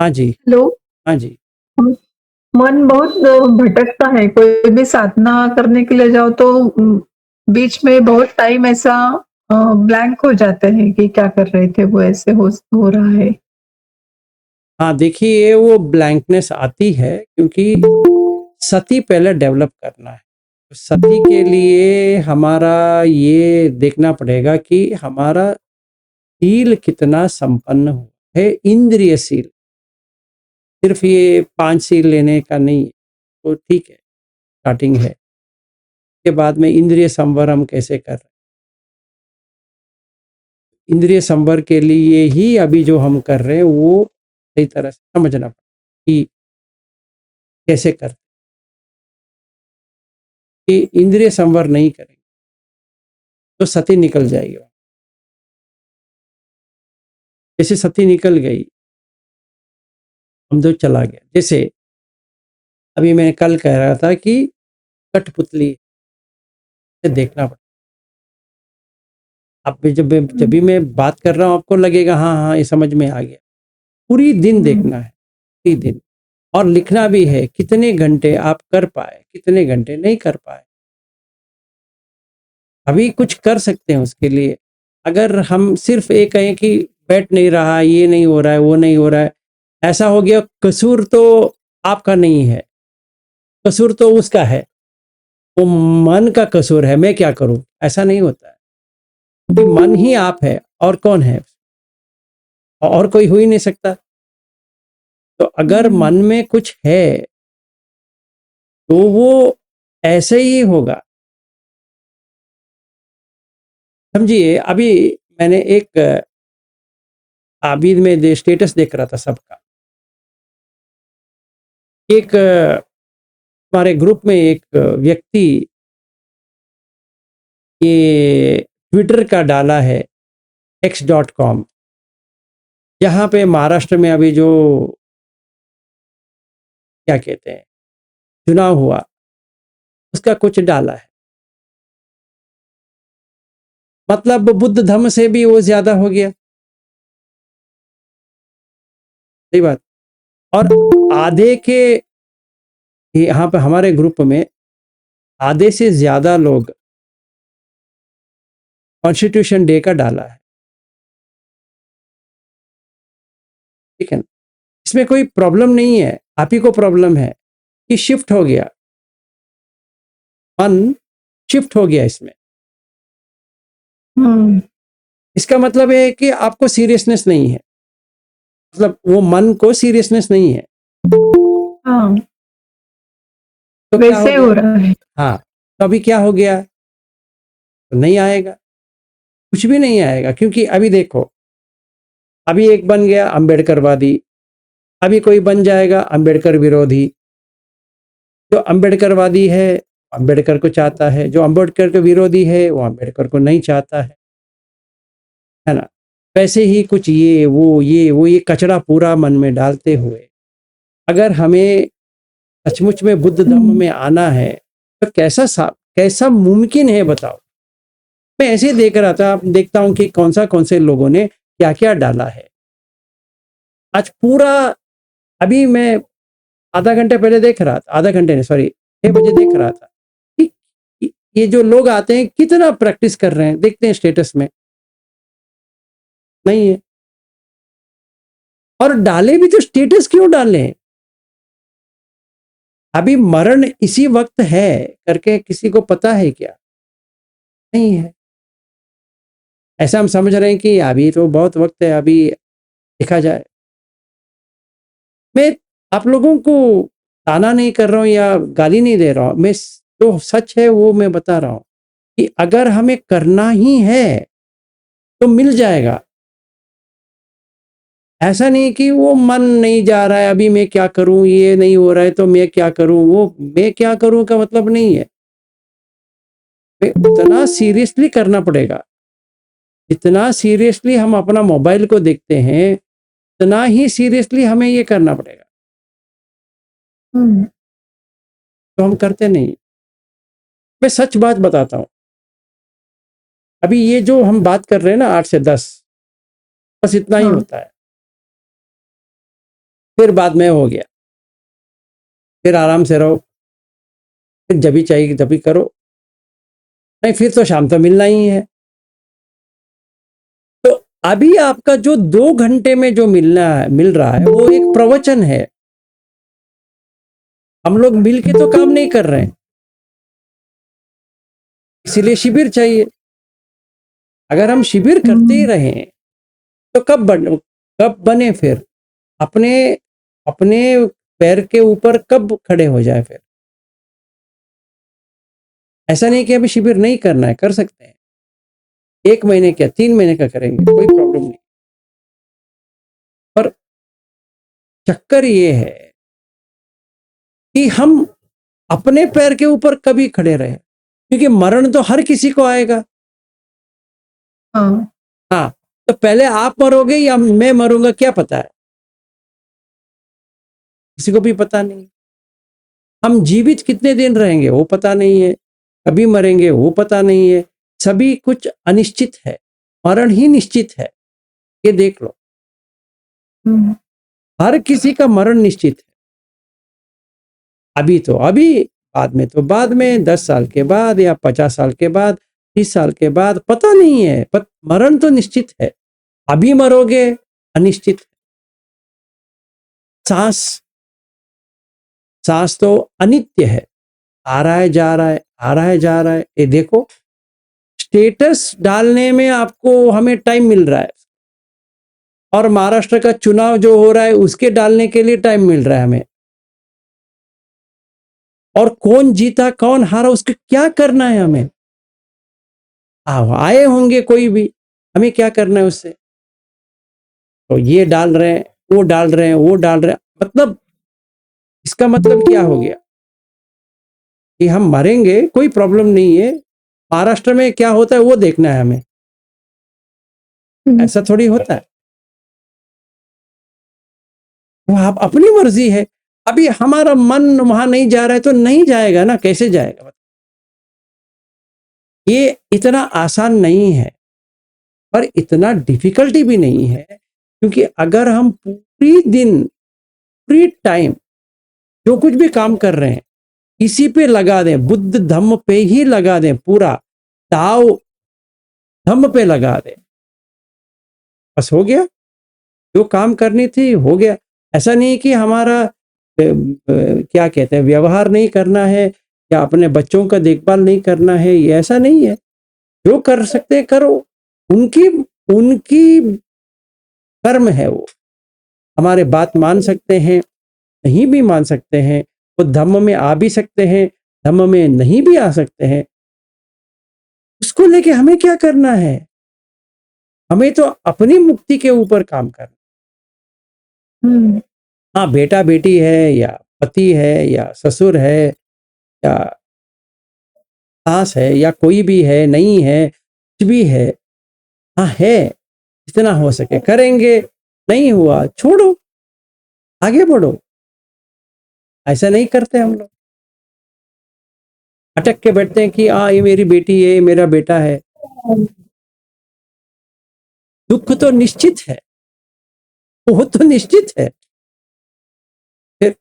हाँ जी, हेलो। हाँ जी। हम मन बहुत भटकता है, कोई भी साधना करने के लिए जाओ तो बीच में बहुत टाइम ऐसा ब्लैंक हो जाता है कि क्या कर रहे थे, वो ऐसे हो रहा है। हाँ, देखिए वो ब्लैंकनेस आती है क्योंकि सती पहले डेवलप करना है। सती के लिए हमारा ये देखना पड़ेगा कि हमारा शील कितना संपन्न हुआ है, इंद्रियशील। सिर्फ़ ये 5 शील लेने का नहीं है, तो ठीक है, स्टार्टिंग है। उसके बाद में इंद्रिय संवर हम कैसे कर रहे हैं। इंद्रिय संवर के लिए ही अभी जो हम कर रहे हैं वो सही तरह से समझना कि कैसे कर कि इंद्रिय संवर नहीं करेंगे तो सती निकल जाएगी। जैसे सती निकल गई, हम जो चला गया। जैसे अभी मैं कल कह रहा था कि कठपुतली से देखना पड़ता। अब जब हुँ, भी मैं बात कर रहा हूँ आपको लगेगा हाँ, हाँ, ये समझ में आ गया। पूरी दिन हुँ, देखना है, पूरी दिन। और लिखना भी है, कितने घंटे आप कर पाए, कितने घंटे नहीं कर पाए। अभी कुछ कर सकते हैं उसके लिए। अगर हम सिर्फ़ ये कहें कि बैठ नहीं रहा, ये नहीं हो रहा है, वो नहीं हो रहा है, ऐसा हो गया कसूर तो आपका नहीं है, कसूर तो उसका है। वो मन का कसूर है, मैं क्या करूँ? ऐसा नहीं होता है। क्योंकि मन ही आप है और कौन है? और कोई हो ही नहीं सकता। तो अगर हुँ, मन में कुछ है, तो वो ऐसे ही होगा। समझिए अभी मैंने एक अभी मैं स्टेटस देख रहा था सबका। एक हमारे ग्रुप में एक व्यक्ति ये ट्विटर का डाला है x.com, जहाँ पे महाराष्ट्र में अभी जो क्या कहते हैं चुनाव हुआ, उसका कुछ डाला है। मतलब बुद्ध धम्म से भी वो ज़्यादा हो गया। सही बात। और आधे के यहाँ पे हमारे ग्रुप में आधे से ज़्यादा लोग कॉन्स्टिट्यूशन डे का डाला है। ठीक है ना? इसमें कोई प्रॉब्लम नहीं है, आप ही को प्रॉब्लम है कि शिफ्ट हो गया, मन शिफ्ट हो गया इसमें। हुँ, इसका मतलब है कि आपको सीरियसनेस नहीं है, मतलब वो मन को सीरियसनेस नहीं है। हाँ, तो क्या हो वैसे गया? हो रहा है। हाँ, तो अभी क्या हो गया? तो नहीं आएगा, कुछ भी नहीं आएगा क्योंकि अभी देखो, अभी एक बन गया अम्बेडकरवादी, अभी कोई बन जाएगा अम्बेडकर विरोधी। जो अम्बेडकरवादी है, अम्बेडकर को चाहता है, जो अम्बेडकर के विरोधी है, वो अम्बेडकर को नहीं चाहता है ना? वैसे ही कुछ ये कचरा पूरा मन में डालते हुए, अगर हमें सचमुच में बुद्ध धम्म हुँ, में आना है, तो कैसा मुमकिन है बताओ? मैं ऐसे ही देख रहा था, देखता हूँ कि कौन से लोगों ने क्या-क्या डाला है। आज पूरा अभी मैं आधा घंटे पहले देख रहा था, आधा घंटे नहीं सॉरी 6 बजे देख रहा था कि ये जो लोग आते हैं कितना प्रैक्टिस कर रहे हैं, देखते हैं स्टेटस में, नहीं है। और डाले भी तो स्टेटस क्यों डालें? अभी मरण इसी वक्त है करके किसी को पता है क्या? नहीं है। ऐसा हम समझ रहे हैं कि अभी तो बहुत वक्त है, अभी देखा जाए। मैं आप लोगों को ताना नहीं कर रहा हूँ या गाली नहीं दे रहा हूँ, मैं जो सच है वो मैं बता रहा हूँ कि अगर हमें करना ही है तो मिल जाएगा। ऐसा नहीं कि वो मन नहीं जा रहा है, अभी मैं क्या करूँ, ये नहीं हो रहा है तो मैं क्या करूँ, वो मैं क्या करूँ का मतलब नहीं है। उतना सीरियसली करना पड़ेगा। जितना सीरियसली हम अपना मोबाइल को देखते हैं, उतना ही सीरियसली हमें ये करना पड़ेगा। हुँ, तो हम करते नहीं। मैं सच बात बताता हूँ। अभी ये जो हम बात कर रहे हैं ना 8 से 10, बस इतना ही हाँ, होता है। फिर बाद में हो गया, फिर आराम से रहो, फिर जब भी चाहिए तभी करो, नहीं फिर तो शाम तो मिलना ही है। तो अभी आपका जो 2 घंटे में जो मिल रहा है वो एक प्रवचन है। हम लोग मिल के तो काम नहीं कर रहे हैं, इसीलिए शिविर चाहिए। अगर हम शिविर करते ही रहें तो कब बने फिर अपने अपने पैर के ऊपर कब खड़े हो जाए फिर। ऐसा नहीं कि अभी शिविर नहीं करना है, कर सकते हैं, 1 महीने क्या 3 महीने का करेंगे, कोई प्रॉब्लम नहीं। पर चक्कर ये है कि हम अपने पैर के ऊपर कभी खड़े रहे, क्योंकि मरण तो हर किसी को आएगा। हाँ हाँ, तो पहले आप मरोगे या मैं मरूंगा क्या पता है, किसी को भी पता नहीं। हम जीवित कितने दिन रहेंगे वो पता नहीं है, कभी मरेंगे वो पता नहीं है, सभी कुछ अनिश्चित है, मरण ही निश्चित है। ये देख लो, हर किसी का मरण निश्चित है। अभी तो अभी, बाद में तो बाद में, 10 साल के बाद या 50 साल के बाद, 30 साल के बाद, पता नहीं है, पर मरण तो निश्चित है। अभी मरोगे अनिश्चित है। सांस सांस तो अनित्य है, आ रहा है जा रहा है, आ रहा है जा रहा है। ये देखो, स्टेटस डालने में आपको हमें टाइम मिल रहा है, और महाराष्ट्र का चुनाव जो हो रहा है उसके डालने के लिए टाइम मिल रहा है हमें, और कौन जीता कौन हारा उसके क्या करना है हमें। आए होंगे कोई भी, हमें क्या करना है उससे। तो ये डाल रहे हैं, वो डाल रहे हैं, वो डाल रहे हैं, मतलब इसका मतलब क्या हो गया कि हम मरेंगे, कोई प्रॉब्लम नहीं है, महाराष्ट्र में क्या होता है वो देखना है हमें। ऐसा थोड़ी होता है, वो आप अपनी मर्जी है। अभी हमारा मन वहां नहीं जा रहा है तो नहीं जाएगा ना, कैसे जाएगा। ये इतना आसान नहीं है, पर इतना डिफिकल्टी भी नहीं है, क्योंकि अगर हम पूरी टाइम जो कुछ भी काम कर रहे हैं इसी पे लगा दें, बुद्ध धम्म पे ही लगा दें, पूरा ताव धम्म पे लगा दें, बस हो गया, जो काम करनी थी हो गया। ऐसा नहीं कि हमारा क्या कहते हैं व्यवहार नहीं करना है या अपने बच्चों का देखभाल नहीं करना है, ये ऐसा नहीं है। जो कर सकते करो, उनकी उनकी कर्म है वो। हमारे बात मान सकते हैं, नहीं भी मान सकते हैं, वो धम्म में आ भी सकते हैं, धम्म में नहीं भी आ सकते हैं, उसको लेके हमें क्या करना है। हमें तो अपनी मुक्ति के ऊपर काम करना। हाँ, बेटा बेटी है या पति है या ससुर है या सास है या कोई भी है, नहीं है, कुछ भी है, हाँ है, जितना हो सके करेंगे, नहीं हुआ छोड़ो, आगे बढ़ो। ऐसा नहीं करते हम लोग, अटक के बैठते हैं कि हाँ ये मेरी बेटी है, ये मेरा बेटा है। दुख तो निश्चित है, वो तो निश्चित है। फिर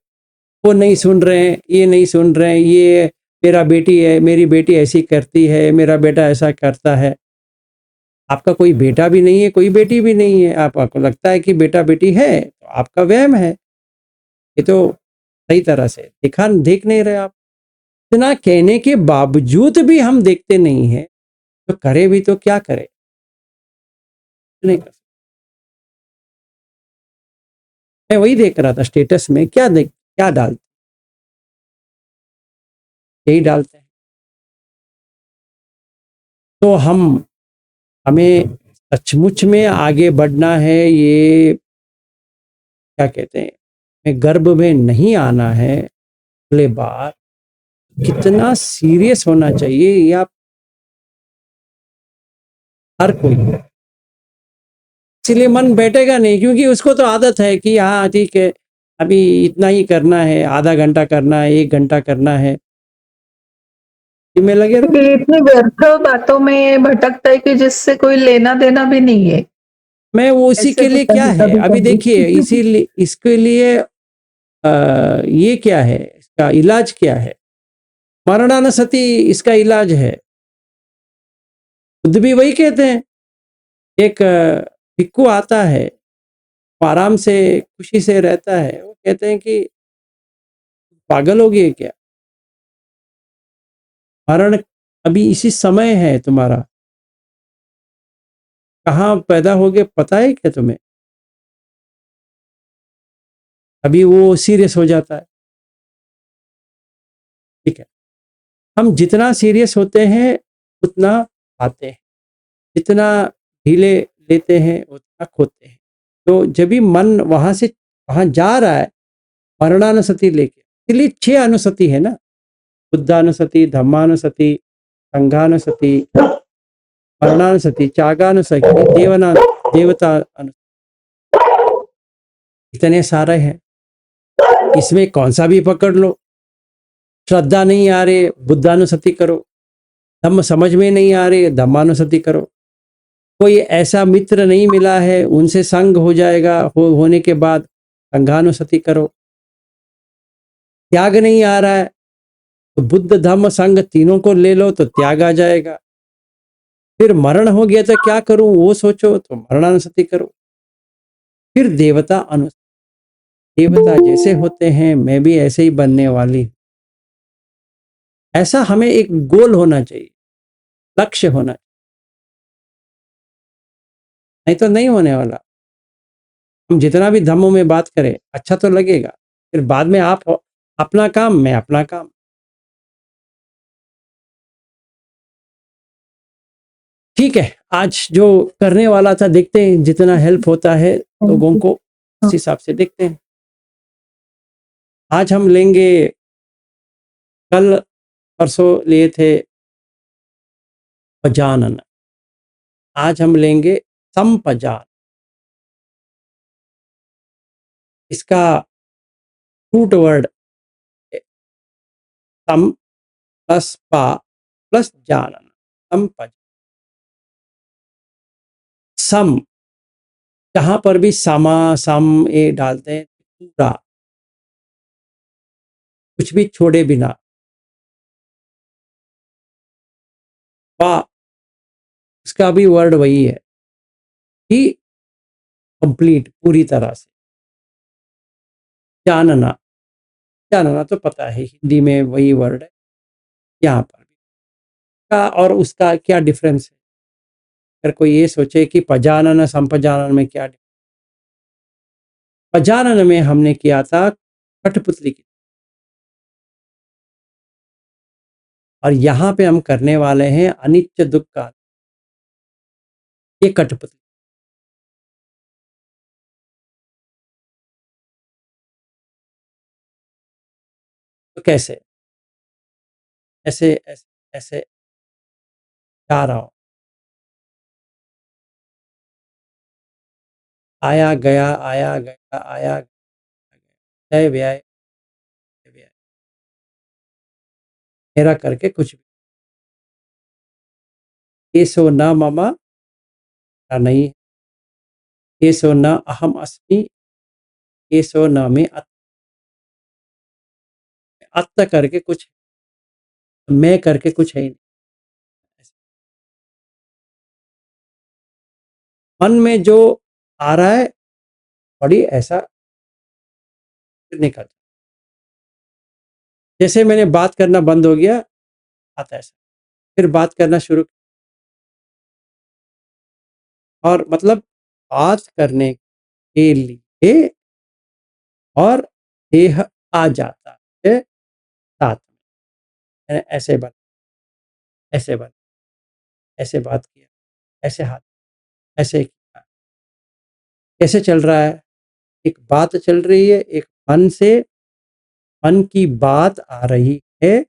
वो नहीं सुन रहे हैं, ये नहीं सुन रहे हैं, ये मेरा बेटी है, मेरी बेटी ऐसी करती है, मेरा बेटा ऐसा करता है। आपका कोई बेटा भी नहीं है, कोई बेटी भी नहीं है, आपको लगता है कि बेटा बेटी है, तो आपका वहम है। ये तो सही तरह से देख नहीं रहे आप। इतना कहने के बावजूद भी हम देखते नहीं हैं, तो करे भी तो क्या करे, नहीं कर सकते। मैं वही देख रहा था स्टेटस में, क्या डालते, यही डालते हैं। तो हमें सचमुच में आगे बढ़ना है, ये क्या कहते हैं, मैं गर्भ में नहीं आना है अगले बार, कितना सीरियस होना चाहिए ये आप हर कोई। इसलिए मन बैठेगा नहीं, क्योंकि उसको तो आदत है कि हाँ ठीक है, अभी इतना ही करना है, आधा घंटा करना है, 1 घंटा करना है, में लगे रहो। इतनी व्यर्थ बातों में भटकता है कि जिससे कोई लेना देना भी नहीं है। मैं वो उसी ऐसे के लिए होता क्या है है कभी अभी देखिए, कभी। इसीलिए इसके लिए ये क्या है, इसका इलाज क्या है? मरणानसति इसका इलाज है। खुद भी वही कहते हैं। एक भिक्षु आता है, वो आराम से खुशी से रहता है, वो कहते हैं कि पागल हो गए क्या? मरण अभी इसी समय है तुम्हारा, कहाँ पैदा हो गए पता है क्या तुम्हें? अभी वो सीरियस हो जाता है। ठीक है, हम जितना सीरियस होते हैं उतना आते हैं, जितना ढीले लेते हैं उतना खोते हैं। तो जब भी मन वहां से वहां जा रहा है मरणानुसति लेके, इसलिए 6 अनुसति है ना, बुद्धानुसति, धम्मानुसति, संघानुसति, मरणानुसति, त्यागानुसति, देवता अनुसति, इतने सारे हैं। इसमें कौन सा भी पकड़ लो। श्रद्धा नहीं आ रही, बुद्धानुसति करो। धम्म समझ में नहीं आ रही, धम्मानुसति करो। कोई ऐसा मित्र नहीं मिला है, उनसे संग हो जाएगा, होने के बाद संघानुसति करो। त्याग नहीं आ रहा है तो बुद्ध धम्म संघ तीनों को ले लो तो त्याग आ जाएगा। फिर मरण हो गया तो क्या करूं वो सोचो तो मरणानुसति करो। फिर देवता अनुसति, देवता जैसे होते हैं मैं भी ऐसे ही बनने वाली हूं। ऐसा हमें एक गोल होना चाहिए, लक्ष्य होना चाहिए, नहीं तो नहीं होने वाला। हम जितना भी धम्मों में बात करें अच्छा तो लगेगा, फिर बाद में आप अपना काम, मैं अपना काम। ठीक है, आज जो करने वाला था देखते हैं जितना हेल्प होता है लोगों को, उस हिसाब से देखते हैं। आज हम लेंगे, कल परसों लिए थे पजानन, आज हम लेंगे संपजान। इसका रूट वर्ड सम प्लस पा प्लस जानन, संपजान। सम, जहां पर भी समा सम ए डालते हैं पूरा, कुछ भी छोड़े बिना। पा, इसका भी वर्ड वही है कि कंप्लीट, पूरी तरह से। जानना, जानना तो पता है हिंदी में वही वर्ड है, यहाँ पर भी का और उसका क्या डिफरेंस है। अगर कोई ये सोचे कि पजानन संपजानन में क्या difference? पजानन में हमने किया था कठपुतली की, और यहाँ पे हम करने वाले हैं अनित्य दुख का, ये कठपुतली। तो कैसे, ऐसे ऐसे ऐसे जा रहा हूँ, आया गया आया गया आया गया, जय व्यय व्यय, मेरा करके कुछ भी, ये सो न ममा नहीं, ये सो न अहम अस्मि, ये सो न में अत्त करके कुछ, मैं करके कुछ है ही नहीं। मन में जो आ रहा है बड़ी ऐसा निकल, जैसे मैंने बात करना बंद हो गया आता ऐसा, फिर बात करना शुरू, और मतलब बात करने के लिए, और देह आ जाता है साथ में। मैंने ऐसे बन, ऐसे बन, ऐसे बात किया, ऐसे हाथ, ऐसे किया, कैसे चल रहा है, एक बात चल रही है, एक मन से, मन की बात आ रही है,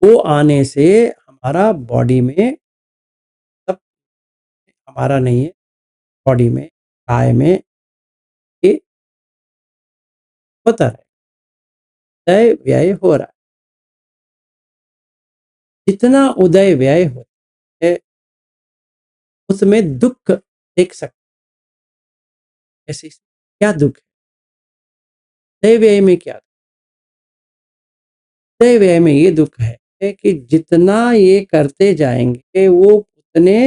वो आने से हमारा बॉडी में, सब हमारा नहीं है, बॉडी में, काय में ये होता है, उदय व्यय हो रहा है। जितना उदय व्यय होता है उसमें दुख देख सकते ऐसे क्या दुख है, तय व्यय में क्या, तय व्यय में ये दुख है कि जितना ये करते जाएंगे वो उतने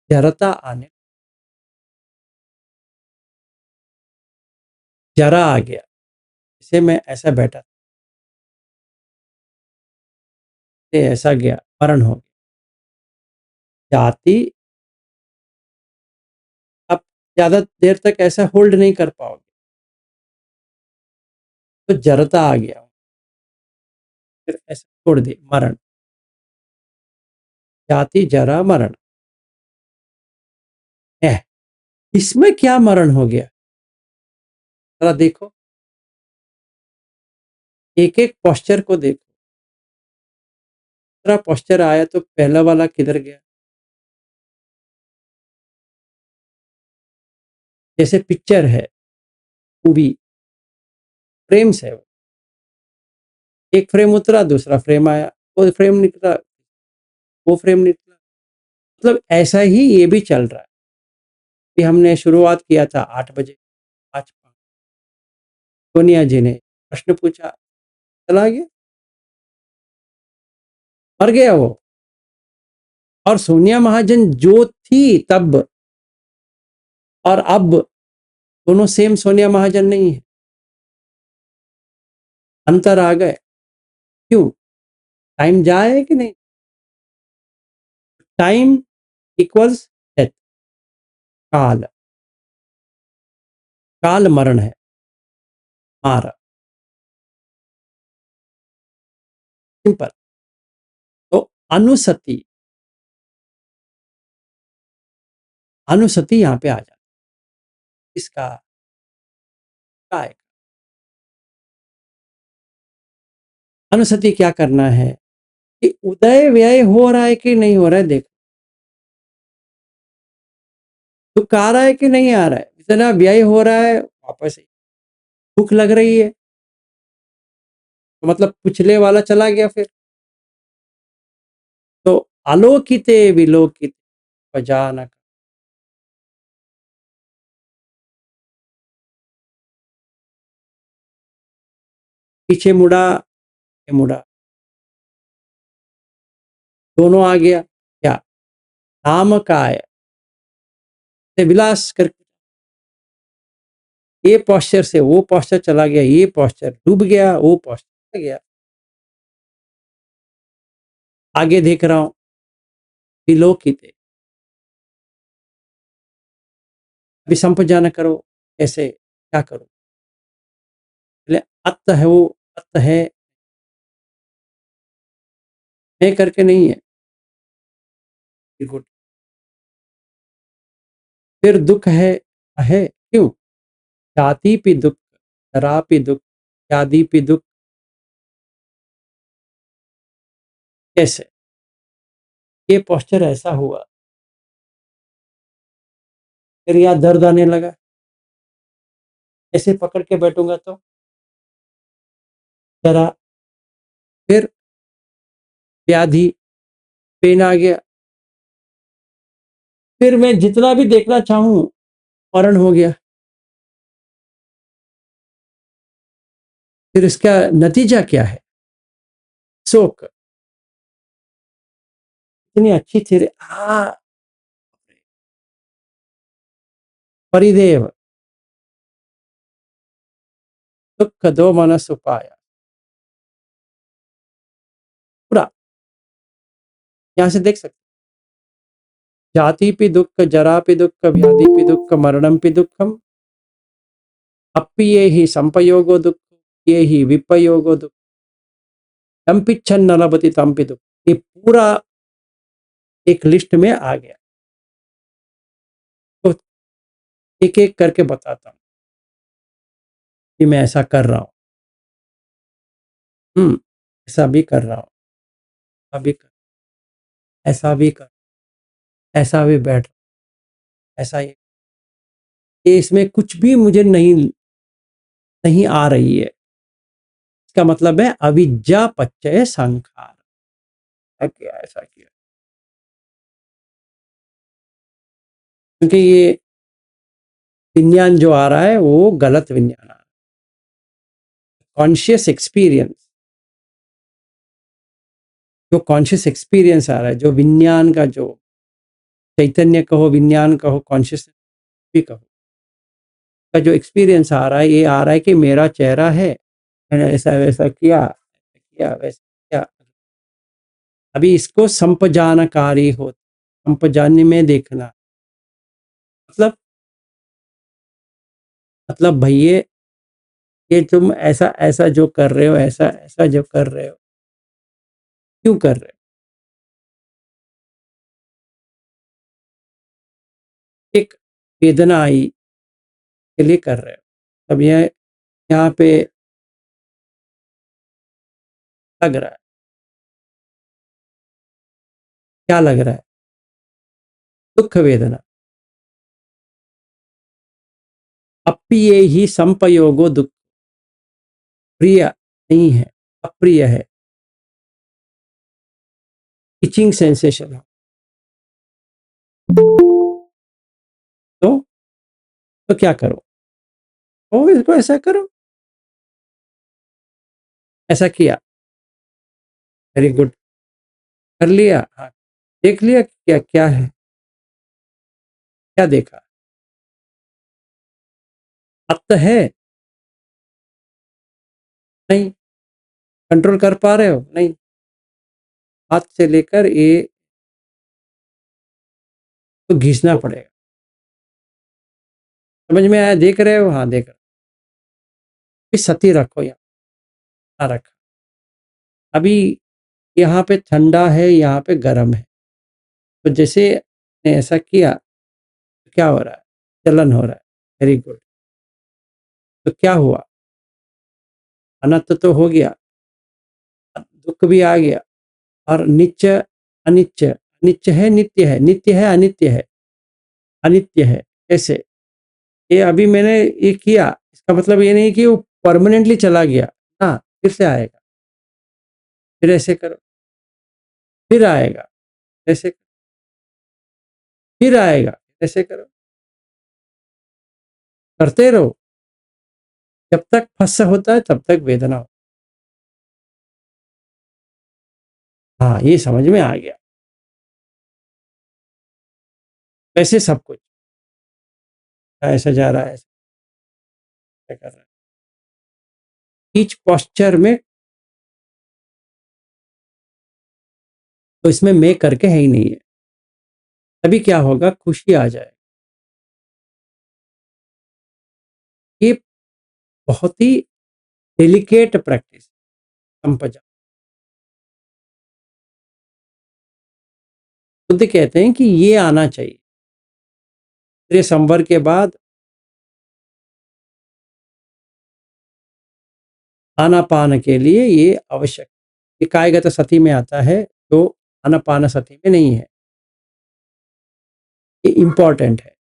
जड़ता आने, जरा आ गया, जैसे मैं ऐसा बैठा था, ऐसा गया, मरण हो गया, जाति अब ज्यादा देर तक ऐसा होल्ड नहीं कर पाओगे, तो जड़ता आ गया, फिर ऐसा छोड़ दे, मरण, जाति जरा मरण है, इसमें क्या मरण हो गया, जरा देखो, एक एक पोस्चर को देखो, दूसरा पोस्चर आया तो पहला वाला किधर गया, जैसे पिक्चर है, मूवी फ्रेम्स है, एक फ्रेम उतरा दूसरा फ्रेम आया, वो फ्रेम निकला वो फ्रेम निकला, मतलब ऐसा ही ये भी चल रहा है कि हमने शुरुआत किया था 8 बजे, आज सोनिया जी ने प्रश्न पूछा, चला गया, मर गया वो, और सोनिया महाजन जो थी तब और अब दोनों सेम सोनिया महाजन नहीं है, अंतर आ गए, क्यों, टाइम जाए कि नहीं, टाइम इक्वल्स डेथ, काल, काल मरण है, मारा, सिंपल, तो अनुसति, अनुसति यहां पे आ जाती, इसका काय, अनुसति क्या करना है कि उदय व्यय हो रहा है कि नहीं हो रहा है, देखो दुख आ रहा है कि नहीं आ रहा है, इतना व्यय हो रहा है, वापस भूख लग रही है, तो मतलब पिछले वाला चला गया, फिर तो आलोकिते विलोकित पजानक, पीछे मुड़ा, ये मुड़ा, दोनों आ गया, क्या नाम का है, विलास करके, ये पॉस्चर से वो पॉस्चर चला गया, ये पॉस्चर डूब गया, वो पॉस्चर गया, आगे देख रहा हूं, विलोकित, अभी संपजान करो, कैसे क्या करो, पहले अत है, वो अत है करके नहीं है, गुड, फिर दुख है क्यों, जाति पे दुख, जरा पे दुख, व्याधि पे दुख, कैसे, ये पोस्चर ऐसा हुआ, फिर यहाँ दर्द आने लगा, ऐसे पकड़ के बैठूंगा तो जरा, फिर व्याधि, पेन आ गया, फिर मैं जितना भी देखना चाहूं मरण हो गया, फिर इसका नतीजा क्या है, शोक, इतनी अच्छी थी रे, परिदेव, दुख दो मनस उपाय, पूरा यहां से देख सकते, जाति पे दुख, जरा पे दुख, व्याधि पे दुख, मरणम पे दुखम, अप्पिये ही संपयोगो दुख, ये ही विपयोगो दुख, तंपिच्छन न लभति तंपि दुख, ये पूरा एक लिस्ट में आ गया, तो एक एक करके बताता हूं कि मैं ऐसा कर रहा हूं, ऐसा भी कर रहा हूं, अभी कर, ऐसा भी कर, ऐसा भी बैठ, ऐसा ये इसमें कुछ भी मुझे नहीं नहीं आ रही है, इसका मतलब है अविद्या पच्चय संखार, ऐसा किया, ऐसा किया, क्योंकि ये विज्ञान जो आ रहा है वो गलत विज्ञान आ रहा है। कॉन्शियस एक्सपीरियंस, जो कॉन्शियस एक्सपीरियंस आ रहा है, जो विज्ञान का, जो चैतन्य कहो, विज्ञान कहो, कॉन्शियस भी कहो, का जो एक्सपीरियंस आ रहा है, ये आ रहा है कि मेरा चेहरा है, मैंने ऐसा वैसा किया किया वैसा किया। अभी इसको संपजानकारी हो, संपजान में देखना, मतलब भैया ये तुम ऐसा ऐसा जो कर रहे हो, ऐसा ऐसा जो कर रहे हो, क्यों कर रहे हो? एक वेदना आई के लिए कर रहे हो। अब यह यहाँ पे लग रहा है, क्या लग रहा है? दुख वेदना। अप्रिय ही संपयोगो दुख, प्रिय नहीं है, अप्रिय है, इचिंग सेंसेशन है। तो क्या करो? ओ इसको ऐसा करो, ऐसा किया, वेरी गुड, कर लिया, हाँ, देख लिया क्या क्या है, क्या देखा? अब तो है, नहीं कंट्रोल कर पा रहे हो, नहीं, हाथ से लेकर ये तो घिसना पड़ेगा। समझ में आया? देख रहे हो? हाँ देख रहे हो। सती रखो, यहाँ रखा, अभी यहाँ पे ठंडा है, यहाँ पे गर्म है, तो जैसे ने ऐसा किया तो क्या हो रहा है? चलन हो रहा है, वेरी गुड। तो क्या हुआ? अनंत तो हो गया, दुख भी आ गया, और नित्य अनित्य, नित्य है नित्य है, नित्य है अनित्य है, अनित्य है। कैसे? ये अभी मैंने ये किया, इसका मतलब ये नहीं कि वो परमानेंटली चला गया, हाँ फिर से आएगा, फिर ऐसे करो, फिर आएगा, ऐसे फिर आएगा, ऐसे करो, करते रहो, जब तक फंस होता है तब तक वेदना हो। हाँ ये समझ में आ गया। वैसे सब कुछ ऐसा जा रहा है, ऐसा कर रहा है, ईच पॉस्चर में, तो इसमें मैं करके है ही नहीं है। तभी क्या होगा? खुशी आ जाए। ये बहुत ही डेलिकेट प्रैक्टिस, संपजा। बुद्ध कहते हैं कि ये आना चाहिए तेरे संवर के बाद, आनापान के लिए ये आवश्यक। ये कायगत सती में आता है, जो आनापान सती में नहीं है, ये इंपॉर्टेंट है।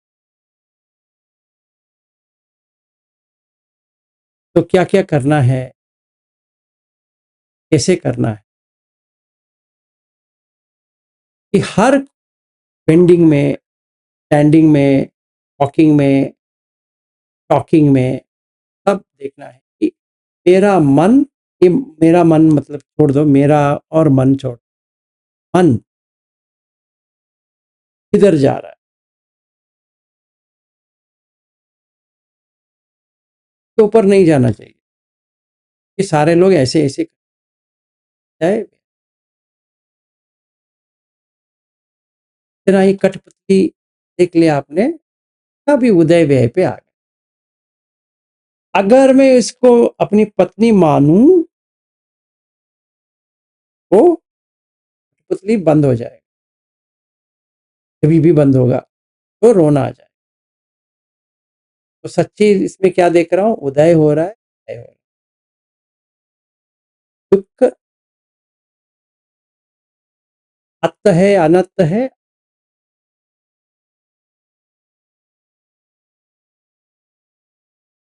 तो क्या क्या करना है, कैसे करना है, कि हर बेंडिंग में, स्टैंडिंग में, वॉकिंग में, टॉकिंग में, सब देखना है कि मेरा मन, ये मेरा मन मतलब छोड़ दो, मेरा और मन छोड़, मन किधर जा रहा है? तो ऊपर नहीं जाना चाहिए। ये सारे लोग ऐसे ऐसे है, इतना ही कठपुतली देख लिया आपने, तभी उदय व्यय पे आ गए। अगर मैं इसको अपनी पत्नी मानूं, तो कठपुतली बंद हो जाएगा, कभी भी बंद होगा तो रोना आ जाए। तो सच्ची इसमें क्या देख रहा हूं? उदय हो रहा है, उदय हो रहा है। दुख अत है अनत है,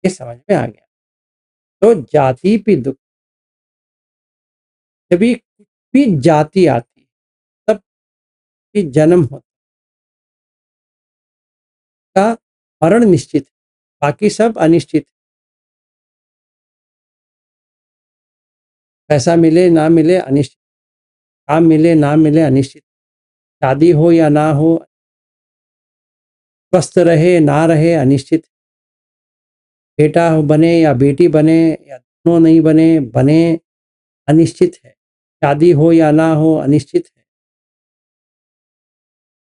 ये समझ में आ गया। तो जाति भी दुख, जब भी जाति आती है तब भी जन्म होता का मरण निश्चित है, बाकी सब अनिश्चित है। पैसा मिले ना मिले अनिश्चित, काम मिले ना मिले अनिश्चित, शादी हो या ना हो, स्वस्थ रहे ना रहे अनिश्चित, बेटा बने या बेटी बने या दोनों नहीं बने, बने अनिश्चित है, शादी हो या ना हो अनिश्चित है।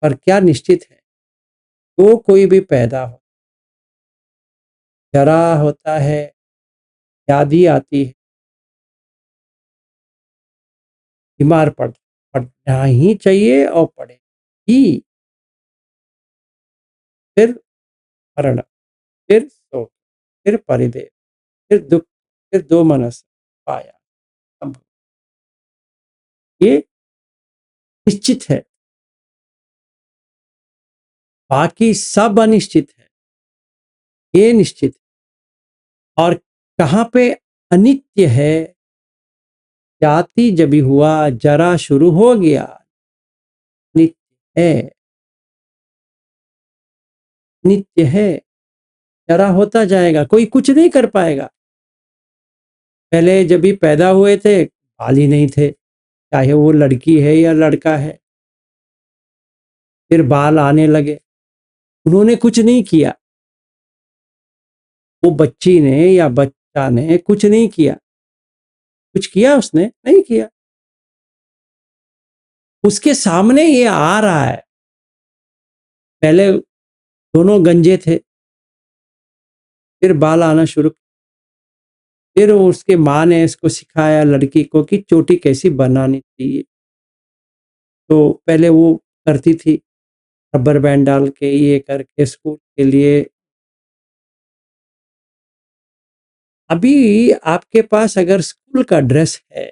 पर क्या निश्चित है? जो कोई भी पैदा हो, जरा होता है, व्याधि आती है, बीमार पड़ना ही चाहिए और पड़े ही, फिर मरण, फिर शोक, फिर परिदेव, फिर दुख, फिर दो मनस पाया। अब ये निश्चित है, बाकी सब अनिश्चित है, ये निश्चित है। और कहाँ पे अनित्य है? जाति जब हुआ, जरा शुरू हो गया, नित्य है, नित्य है, जरा होता जाएगा, कोई कुछ नहीं कर पाएगा। पहले जब भी पैदा हुए थे, बाल ही नहीं थे, चाहे वो लड़की है या लड़का है, फिर बाल आने लगे, उन्होंने कुछ नहीं किया, वो बच्ची ने या बच्चा ने कुछ नहीं किया, कुछ किया उसने नहीं किया, उसके सामने ये आ रहा है। पहले दोनों गंजे थे, फिर बाल आना शुरू, फिर उसके माँ ने इसको सिखाया लड़की को कि चोटी कैसी बनानी चाहिए, तो पहले वो करती थी, रबर बैंड डाल के ये करके स्कूल के लिए। अभी आपके पास अगर स्कूल का ड्रेस है,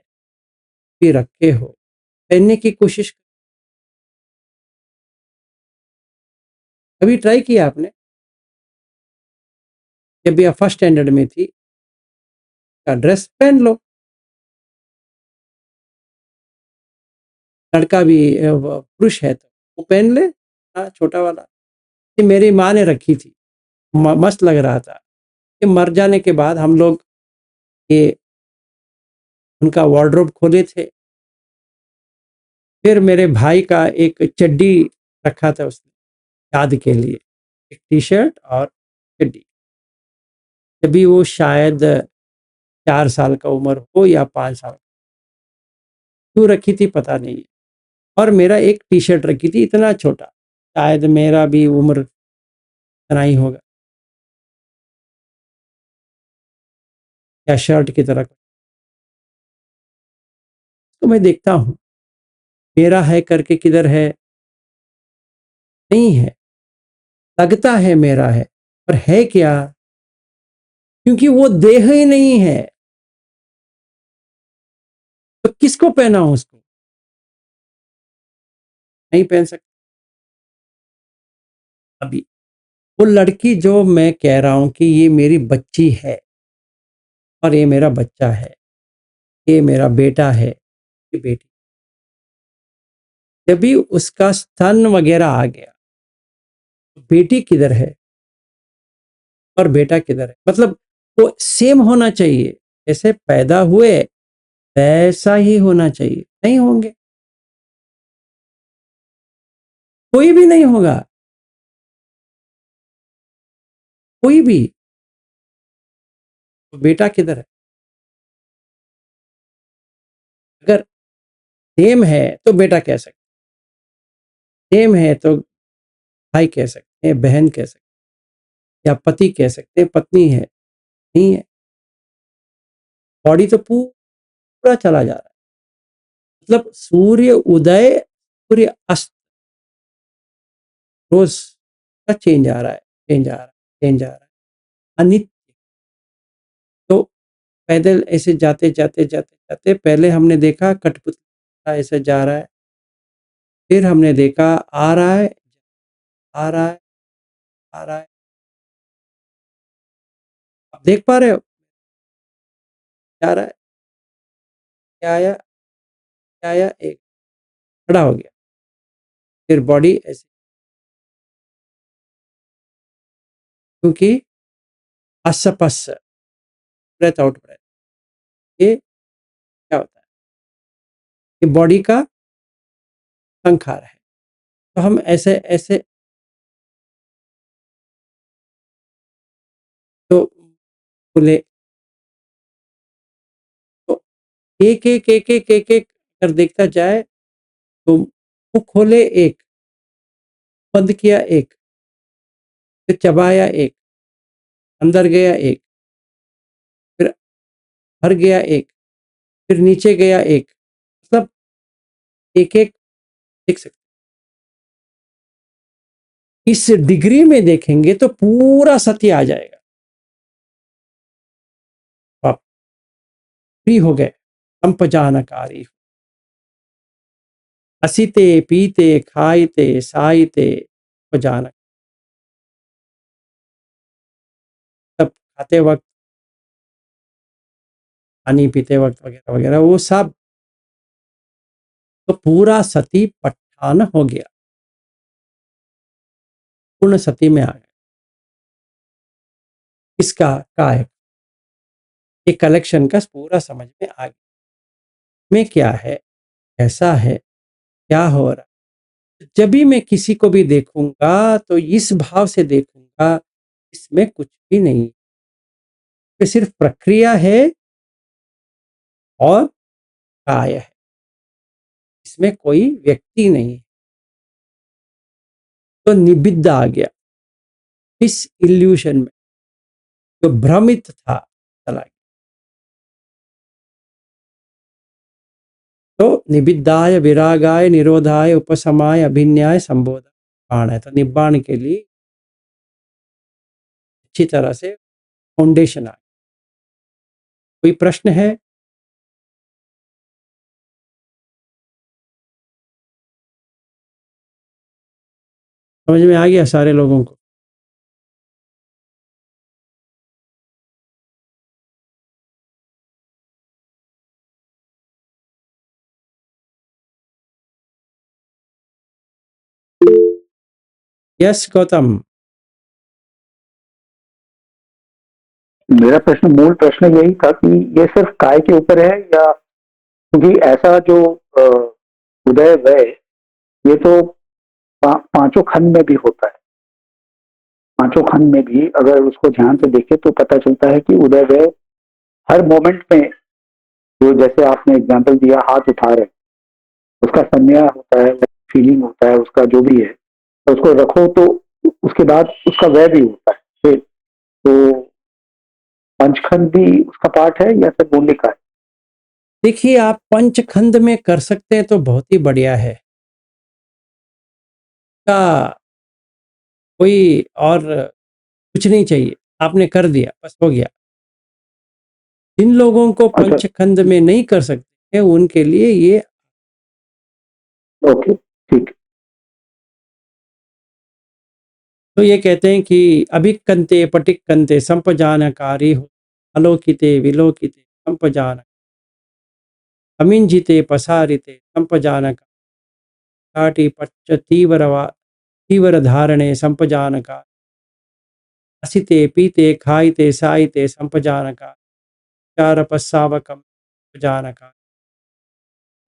भी रखे हो, पहनने की कोशिश, कभी ट्राई किया आपने? जब भी आप फर्स्ट स्टैंडर्ड में थी, का ड्रेस पहन लो, लड़का भी पुरुष है तो वो पहन ले, हाँ छोटा वाला। ये मेरी माँ ने रखी थी, मस्त लग रहा था। ये मर जाने के बाद हम लोग ये उनका वार्डरोब खोले थे, फिर मेरे भाई का एक चड्डी रखा था उसने याद के लिए, एक टी शर्ट और चड्डी, जब भी वो शायद 4 साल का उम्र हो या 5 साल, क्यों रखी थी पता नहीं। और मेरा एक टी शर्ट रखी थी इतना छोटा, शायद मेरा भी उम्र इतना ही होगा, या शर्ट की तरह। तो मैं देखता हूँ, मेरा है करके किधर है, नहीं है, लगता है मेरा है, पर है क्या? क्योंकि वो देह ही नहीं है, तो किसको पहना उसको? नहीं पहन सकता। अभी वो लड़की जो मैं कह रहा हूं कि ये मेरी बच्ची है और ये मेरा बच्चा है, ये मेरा बेटा है, ये बेटी, जब भी उसका स्तन वगैरह आ गया, बेटी किधर है और बेटा किधर है? मतलब वो सेम होना चाहिए, जैसे पैदा हुए वैसा ही होना चाहिए, नहीं होंगे, कोई भी नहीं होगा, कोई भी। तो बेटा किधर है? अगर सेम है तो बेटा कह सकते, सेम है तो भाई कह सकते हैं, बहन कह सकते हैं, या पति कह सकते हैं, पत्नी है, नहीं है, बॉडी तो पूरा चला जा रहा है। मतलब सूर्य उदय, सूर्य अस्त, रोज का चेंज आ रहा है, चेंज आ रहा है, चेंज आ रहा है, अनित्य। तो पैदल ऐसे जाते जाते जाते जाते, पहले हमने देखा कठपुतली ऐसे जा रहा है, फिर हमने देखा आ रहा है, आ रहा है, आ रहा है, आप देख पा रहे हो, जा रहा है, क्या आया, क्या आया, एक खड़ा हो गया, फिर बॉडी ऐसे क्योंकि आसपास ब्रेथ आउट ब्रेथ, ये क्या होता है, ये बॉडी का संखार है। तो हम ऐसे ऐसे तो बोले, तो एक एक एक एक एक एक अगर देखता जाए तो मुंह खोले एक, बंद किया एक, फिर चबाया एक, अंदर गया एक, फिर भर गया एक, फिर नीचे गया एक, मतलब एक एक देख सकते। इस डिग्री में देखेंगे तो पूरा सत्य आ जाएगा। आप फ्री हो गए, संपजानकारी, हसीते पीते खाइते साइते उपजानक। तब खाते वक्त, पानी पीते वक्त वगैरह वगैरह वो सब, तो पूरा सती पठान हो गया, पूर्ण सती में आ गया। इसका कायक एक कलेक्शन का पूरा समझ में आ गया, में क्या है, कैसा है, क्या हो रहा है। जब भी मैं किसी को भी देखूंगा तो इस भाव से देखूंगा, इसमें कुछ भी नहीं, ये सिर्फ प्रक्रिया है और काय है, इसमें कोई व्यक्ति नहीं। तो निबिद्ध आ गया इस इल्यूशन में, जो भ्रमित था चला गया। तो निबिद्धाय विरागाय निरोधाय उपशमाय अभिन्याय संबोध बाण है। तो निब्बाण के लिए अच्छी तरह से फाउंडेशन आ गया। कोई प्रश्न है? समझ में आ गया सारे लोगों को? यस गौतम। मेरा प्रश्न, मूल प्रश्न यही था कि ये सिर्फ काय के ऊपर है, या क्योंकि ऐसा जो उदय वय, ये तो पांचों खंड में भी होता है। पांचों खंड में भी अगर उसको ध्यान से देखे तो पता चलता है कि उदय वय हर मोमेंट में, जो जैसे आपने एग्जांपल दिया हाथ उठा रहे, उसका संज्ञा होता है, फीलिंग होता है, उसका जो भी है, तो उसको रखो तो उसके बाद उसका वय भी होता है। फिर तो पंचखंड भी उसका पार्ट है या सिर्फ ओनली का है? देखिए, आप पंचखंड में कर सकते हैं तो बहुत ही बढ़िया है। का कोई और कुछ नहीं चाहिए, आपने कर दिया बस हो गया। जिन लोगों को अच्छा, पंचखंड में नहीं कर सकते उनके लिए ये, ओके, ठीक। तो ये कहते हैं कि अभिकंते पटिकंते संपजानकारी हो, अलोकिते विलोकिते संपजान, अमिंजिते पसारिते संपजानक, काटी पच्च तीव्र धारणे संपजानका, असिते पीते खाइते साइते संपजानका, चार पस्सावकम संपजानका,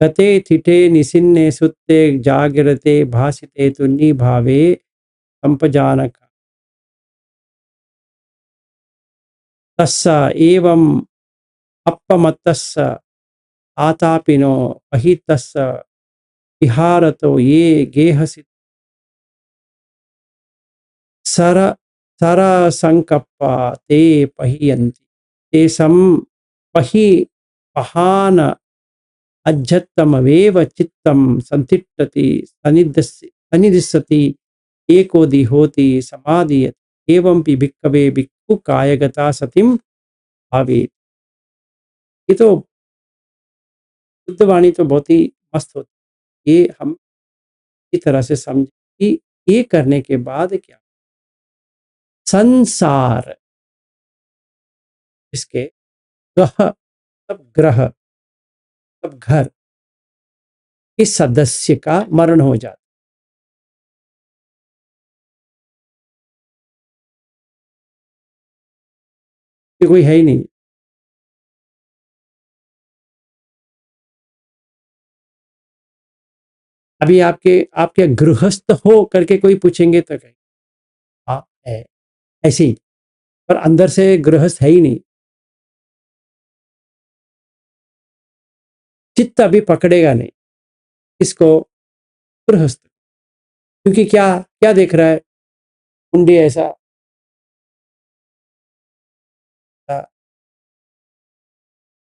गते थिटे निसिन्ने सुत्ते जागृते भासिते तुन्नी भावे संपजानका, तस्स एवं अपमत्तस्स आतापिनो अहितस्स विहारतो ये गेहसि सर सरसंकप्पा ते पहियन्ति तेषं पहि पहान अज्जत्तमवेव चित्तं संतिष्ठति सनिदिस्सति एकोदि होति समाधीयते एवं पि भिक्खवे भिक्खु कायगता सतिम भावेत। ये तो शुद्ध वाणी तो बहुत ही मस्त होती है। ये हम इस तरह से समझे कि ये करने के बाद क्या, संसार इसके ग्रह, तब ग्रह, तब घर, इस सदस्य का मरण हो जाता। कि कोई है ही नहीं। अभी आपके आपके गृहस्थ हो करके कोई पूछेंगे तो कहें हाँ है, ऐसे ही, पर अंदर से गृहस्थ है ही नहीं। चित्त अभी पकड़ेगा नहीं इसको गृहस्थ, क्योंकि क्या क्या देख रहा है, मुंडी ऐसा,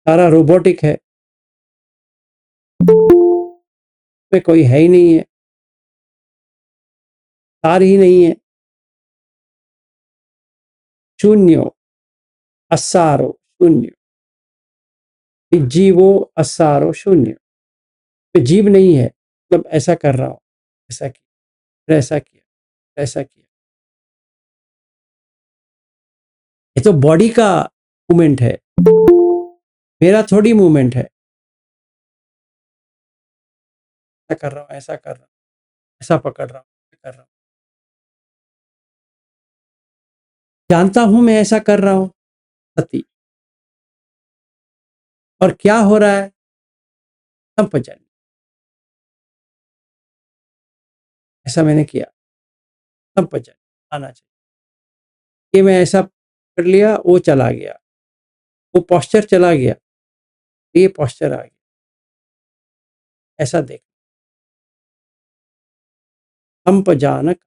सारा रोबोटिक है, में कोई है ही नहीं है, तार ही नहीं है, शून्यो असारो शून्य, जीवो असारो शून्य। तो जीव नहीं है, मतलब ऐसा कर रहा हूं, ऐसा किया, फिर ऐसा किया, ऐसा किया। ये तो बॉडी का मूवमेंट है, मेरा थोड़ी मूवमेंट है। ऐसा कर रहा हूं, ऐसा कर रहा हूं, ऐसा पकड़ रहा हूं, कर रहा हूं, जानता हूं मैं ऐसा कर रहा हूं, सती। और क्या हो रहा है, संपजन, ऐसा मैंने किया, संपजन आना चाहिए। ये मैं ऐसा कर लिया, वो चला गया, वो पोस्चर चला गया, ये पोस्चर आ गया, ऐसा देख, संपजानक।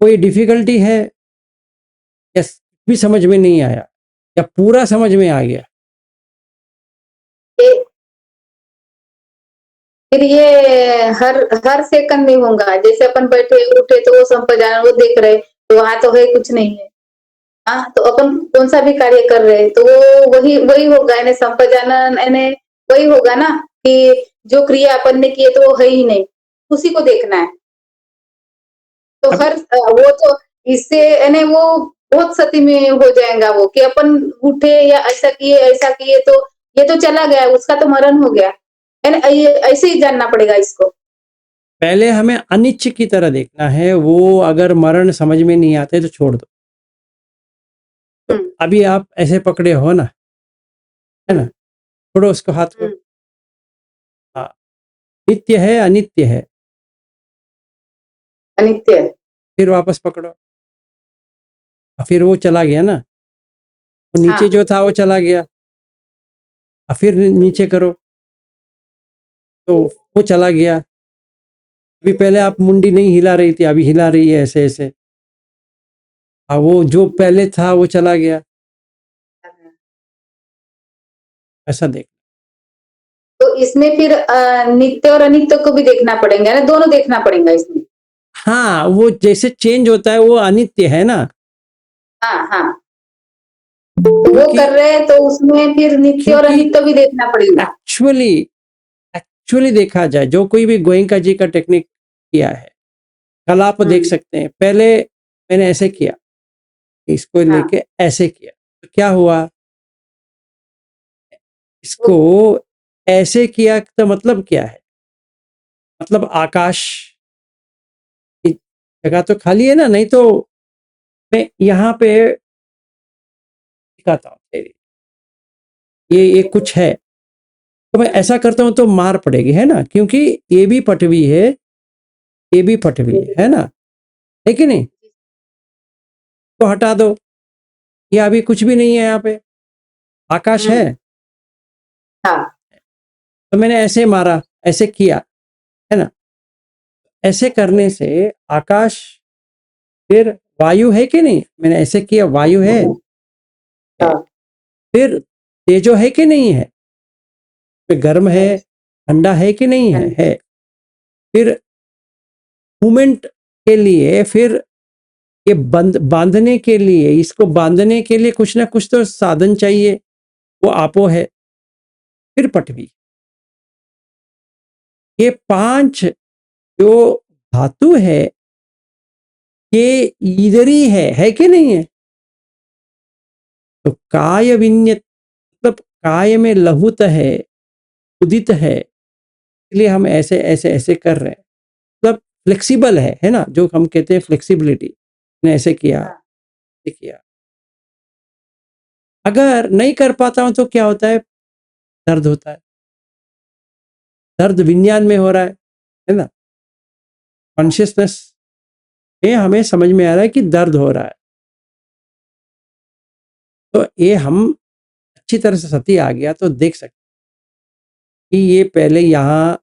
कोई डिफिकल्टी है, यस, भी समझ में नहीं आया या पूरा समझ में आ गया? ये- फिर ये हर हर सेकंड में होगा, जैसे अपन बैठे उठे तो वो संप्रदान वो देख रहे, तो वहां तो है कुछ नहीं है। हाँ, तो अपन कौन सा भी कार्य कर रहे हैं तो वो वही वही होगा, यानी संप्रदान यानी वही होगा ना, कि जो क्रिया अपन ने की है तो वो है ही नहीं, उसी को देखना है। तो अब- हर वो तो इससे यानी वो बहुत सती में हो जाएगा वो, कि अपन उठे या ऐसा किए तो ये तो चला गया, उसका तो मरण हो गया, यानी ऐसे ही जानना पड़ेगा इसको। पहले हमें अनिच्छ की तरह देखना है, वो अगर मरण समझ में नहीं आते तो छोड़ दो। तो अभी आप ऐसे पकड़े हो ना, है ना, छोड़ो उसको, हाथ को। हाँ, नित्य है अनित्य है, अनित्य है। फिर वापस पकड़ो, फिर वो चला गया ना, वो नीचे हाँ। जो था वो चला गया, फिर नीचे करो तो वो चला गया। अभी पहले आप मुंडी नहीं हिला रही थी, अभी हिला रही है ऐसे ऐसे, वो जो पहले था वो चला गया, ऐसा देख। तो इसमें फिर नित्य और अनित्य को भी देखना पड़ेगा ना, दोनों देखना पड़ेगा इसमें। हाँ, वो जैसे चेंज होता है वो अनित्य है ना, हाँ हाँ, तो वो क्योंकि कर रहे हैं तो उसमें फिर नित्य और क्योंकि अनित्य भी देखना पड़ेगा। एक्चुअली एक्चुअली देखा जाए, जो कोई भी गोयंका जी का टेक्निक किया है, कल आप देख सकते हैं, पहले मैंने ऐसे किया, इसको लेके ऐसे किया, तो क्या हुआ, इसको ऐसे किया तो मतलब क्या है, मतलब आकाश की जगह तो खाली है ना, नहीं तो मैं यहाँ पे दिखाता हूँ तेरी, ये कुछ है, तो मैं ऐसा करता हूँ तो मार पड़ेगी, है ना, क्योंकि ये भी पटवी है, ये भी पटवी है ना, है कि नहीं? तो हटा दो, ये अभी कुछ भी नहीं है, यहाँ पे आकाश है। हाँ। तो मैंने ऐसे मारा, ऐसे किया, है ना, ऐसे करने से आकाश, फिर वायु है कि नहीं, मैंने ऐसे किया, वायु है, हाँ। फिर तेजो है कि नहीं है, फिर गर्म है, ठंडा है कि नहीं है। फिर मूवमेंट के लिए, फिर ये बांधने के लिए, इसको बांधने के लिए कुछ ना कुछ तो साधन चाहिए, वो आपो है, फिर पटवी। ये 5 जो धातु है, ये इधर ही है कि नहीं है? तो काय विन्यत, मतलब काय में लहुत है, उदित है, इसलिए हम ऐसे ऐसे ऐसे कर रहे हैं, मतलब फ्लेक्सिबल है ना, जो हम कहते हैं फ्लेक्सिबिलिटी, ने ऐसे किया, किया। अगर नहीं कर पाता हूं तो क्या होता है? दर्द होता है। दर्द विज्ञान में हो रहा है ना? कॉन्शियसनेस में हमें समझ में आ रहा है कि दर्द हो रहा है। तो ये हम अच्छी तरह से सती आ गया तो देख सकते कि ये पहले यहाँ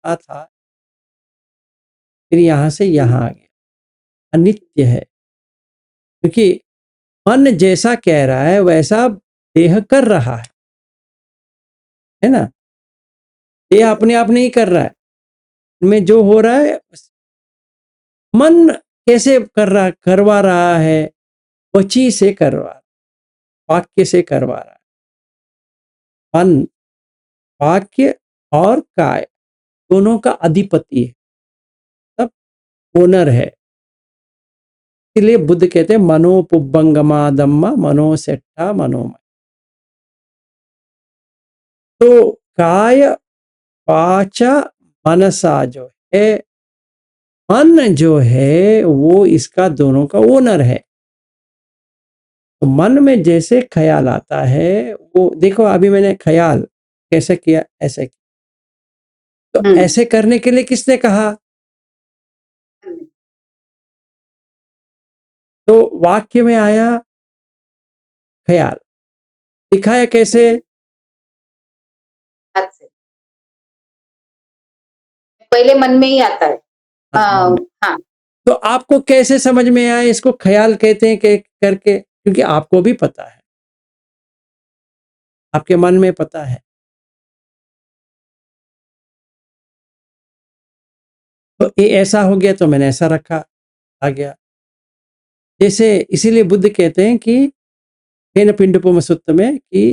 था, फिर यहाँ से यहाँ आ गया। अनित्य है, क्योंकि मन जैसा कह रहा है वैसा देह कर रहा है ना? देह अपने आप नहीं कर रहा है, में जो हो रहा है मन कैसे करवा रहा है? वची से करवा, वाक्य से करवा रहा है। मन, वाक्य और काय दोनों का अधिपति है, सब ओनर है। इसलिए बुद्ध कहते हैं मनोपुब्बंगमादम्मा मनोसेट्टा मनोमय। तो काय वाचा मनसा जो है, मन जो है वो इसका दोनों का ओनर है। तो मन में जैसे ख्याल आता है, वो देखो अभी मैंने ख्याल कैसे किया, ऐसे किया। तो ऐसे करने के लिए किसने कहा? तो वाक्य में आया ख्याल, दिखाया कैसे? हाथ से पहले मन में ही आता है। हाँ, तो आपको कैसे समझ में आया इसको ख्याल कहते हैं करके? क्योंकि आपको भी पता है, आपके मन में पता है। तो ये ऐसा हो गया तो मैंने ऐसा रखा, आ गया। जैसे इसीलिए बुद्ध कहते हैं कि हेन पिंडपोम सूत्र में कि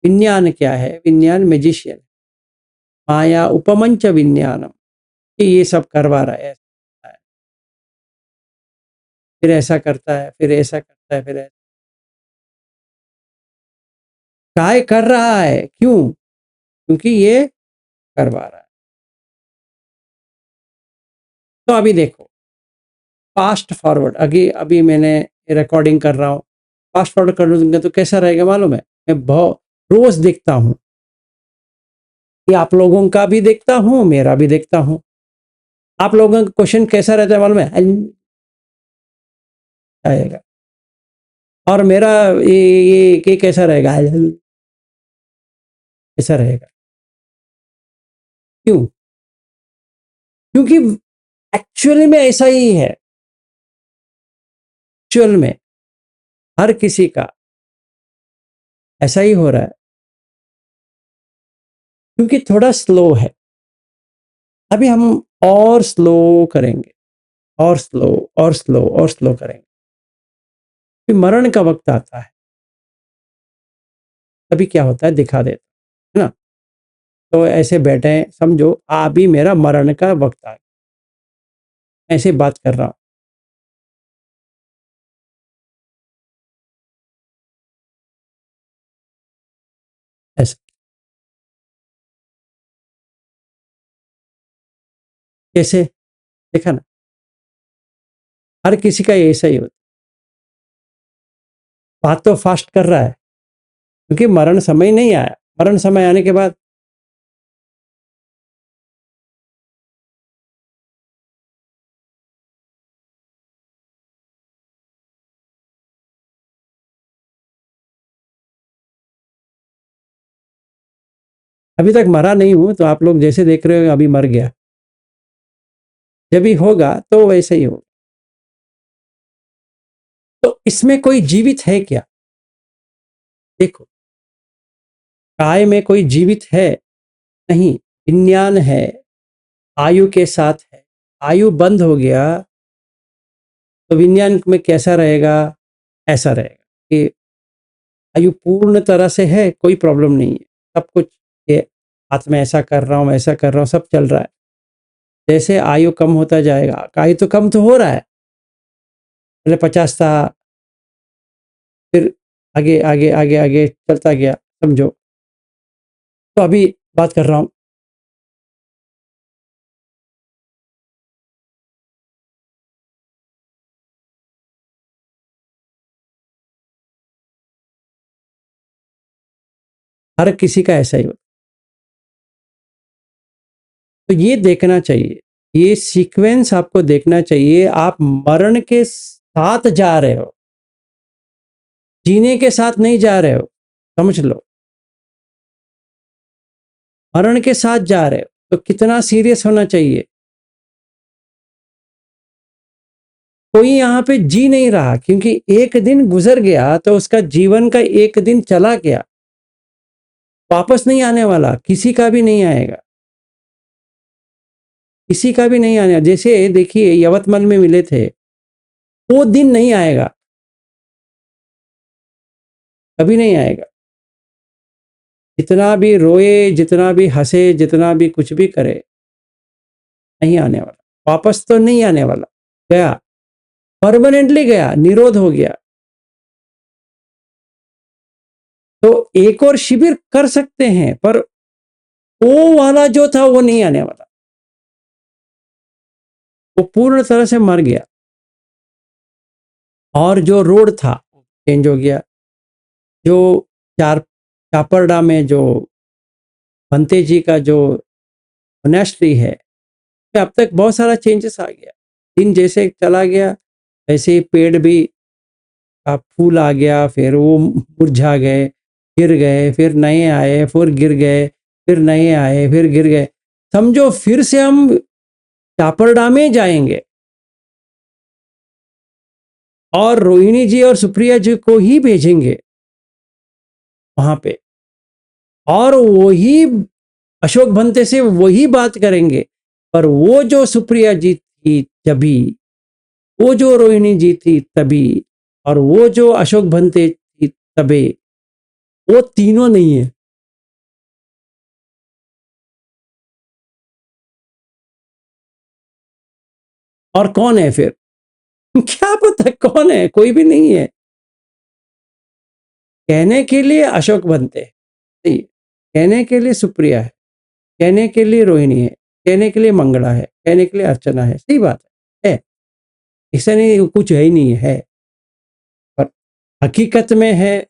विज्ञान क्या है? विज्ञान मैजिशियन, माया उपमंच विज्ञानम, कि ये सब करवा रहा है, फिर ऐसा करता है, फिर ऐसा करता है, फिर ऐसा काय कर रहा है। क्यों? क्योंकि ये करवा रहा है। तो अभी देखो, फास्ट फॉरवर्ड, अभी मैंने रिकॉर्डिंग कर रहा हूँ, फास्ट फॉरवर्ड कर दूंगा तो कैसा रहेगा मालूम है? मैं बहुत रोज देखता हूँ, ये आप लोगों का भी देखता हूँ, मेरा भी देखता हूँ। आप लोगों का क्वेश्चन कैसा रहता है मालूम है? आएगा। और मेरा ये कैसा रहेगा? ऐसा रहेगा। क्यों? क्योंकि एक्चुअली में ऐसा ही है। एक्चुअल में हर किसी का ऐसा ही हो रहा है, क्योंकि थोड़ा स्लो है। अभी हम और स्लो करेंगे, और स्लो और स्लो और स्लो करेंगे। फिर मरण का वक्त आता है, तभी क्या होता है दिखा देता है ना? तो ऐसे बैठे हैं, समझो अभी मेरा मरण का वक्त आ गया, ऐसे बात कर रहा हूं, ऐसे कैसे? देखा ना, हर किसी का ऐसा ही होता। बात तो फास्ट कर रहा है, क्योंकि मरण समय नहीं आया। मरण समय आने के बाद अभी तक मरा नहीं हूं, तो आप लोग जैसे देख रहे हो अभी मर गया, जब भी होगा तो वैसे ही होगा। तो इसमें कोई जीवित है क्या? देखो, काय में कोई जीवित है? नहीं, विज्ञान है, आयु के साथ है। आयु बंद हो गया तो विज्ञान में कैसा रहेगा? ऐसा रहेगा कि आयु पूर्ण तरह से है, कोई प्रॉब्लम नहीं है, सब कुछ ये हाथ में ऐसा कर रहा हूँ, ऐसा कर रहा हूँ, सब चल रहा है। जैसे आयु कम होता जाएगा, आयु तो कम तो हो रहा है, पहले 50 था, फिर आगे आगे आगे आगे चलता गया, समझो। तो अभी बात कर रहा हूँ, हर किसी का ऐसा ही होता। तो ये देखना चाहिए, ये सीक्वेंस आपको देखना चाहिए। आप मरण के साथ जा रहे हो, जीने के साथ नहीं जा रहे हो, समझ लो। मरण के साथ जा रहे हो तो कितना सीरियस होना चाहिए। कोई यहाँ पे जी नहीं रहा, क्योंकि एक दिन गुजर गया तो उसका जीवन का एक दिन चला गया, वापस नहीं आने वाला, किसी का भी नहीं आएगा, किसी का भी नहीं आने। जैसे देखिए यवतमाल में मिले थे, वो दिन नहीं आएगा, कभी नहीं आएगा। जितना भी रोए, जितना भी हंसे, जितना भी कुछ भी करे, नहीं आने वाला, वापस तो नहीं आने वाला। गया, परमानेंटली गया, निरोध हो गया। तो एक और शिविर कर सकते हैं, पर वो वाला जो था वो नहीं आने वाला, वो पूर्ण तरह से मर गया। और जो रोड था चेंज हो गया। जो चापरडा में जो भंते जी का जो मोनेस्ट्री है, अब तक बहुत सारा चेंजेस आ गया। दिन जैसे चला गया वैसे ही पेड़ भी का फूल आ गया, फिर वो मुरझा गए, गिर गए, फिर नए आए, फिर गिर गए, फिर नए आए, फिर गिर गए। समझो फिर से हम चापरडा में जाएंगे और रोहिणी जी और सुप्रिया जी को ही भेजेंगे वहां पे, और वही अशोक भंते से वही बात करेंगे। पर वो जो सुप्रिया जी थी तभी, वो जो रोहिणी जी थी तभी, और वो जो अशोक भंते थी तभी, वो तीनों नहीं है। और कौन है फिर? क्या पता कौन है, कोई भी नहीं है। कहने के लिए अशोक बनते हैं, नहीं, कहने के लिए सुप्रिया है, कहने के लिए रोहिणी है, कहने के लिए मंगला है, कहने के लिए अर्चना है, सही बात है। ऐसा नहीं कुछ है ही नहीं है, पर हकीकत में है।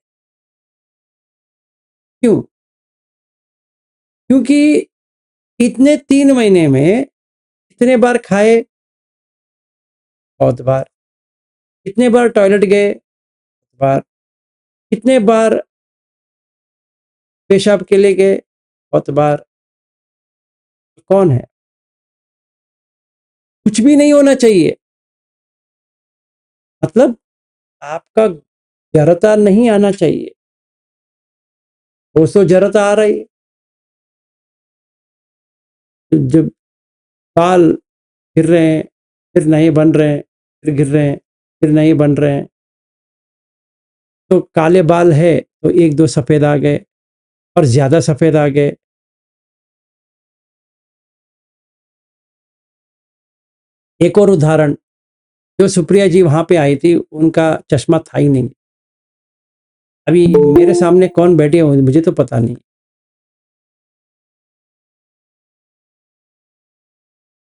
क्यों? क्योंकि इतने 3 महीने में कितने बार खाए? बहुत बार। कितने बार टॉयलेट गए? बार। कितने बार पेशाब के लिए गए? बहुत बार। कौन है? कुछ भी नहीं होना चाहिए, मतलब आपका जड़ता नहीं आना चाहिए। वो तो जड़ता आ रही है, जब बाल गिर रहे हैं, फिर नए बन रहे हैं, फिर गिर रहे हैं, फिर नए बन रहे हैं। तो काले बाल है तो एक दो सफेद आ गए, और ज्यादा सफेद आ गए। एक और उदाहरण, जो सुप्रिया जी वहां पे आई थी उनका चश्मा था ही नहीं। अभी मेरे सामने कौन बैठे हो मुझे तो पता नहीं।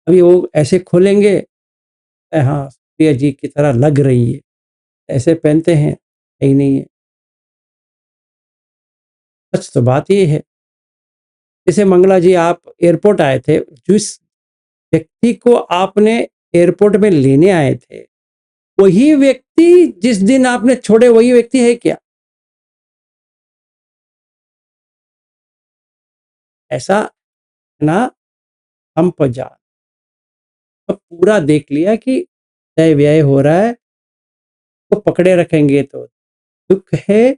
अभी वो ऐसे खोलेंगे, हाँ सुप्रिया जी की तरह लग रही है, ऐसे पहनते हैं, है ही नहीं है। सच तो बात ये है। जैसे मंगला जी आप एयरपोर्ट आए थे, जिस व्यक्ति को आपने एयरपोर्ट में लेने आए थे, वही व्यक्ति जिस दिन आपने छोड़े वही व्यक्ति है क्या? ऐसा ना, हम जान तो पूरा देख लिया कि तय व्यय हो रहा है, तो पकड़े रखेंगे तो दुख है।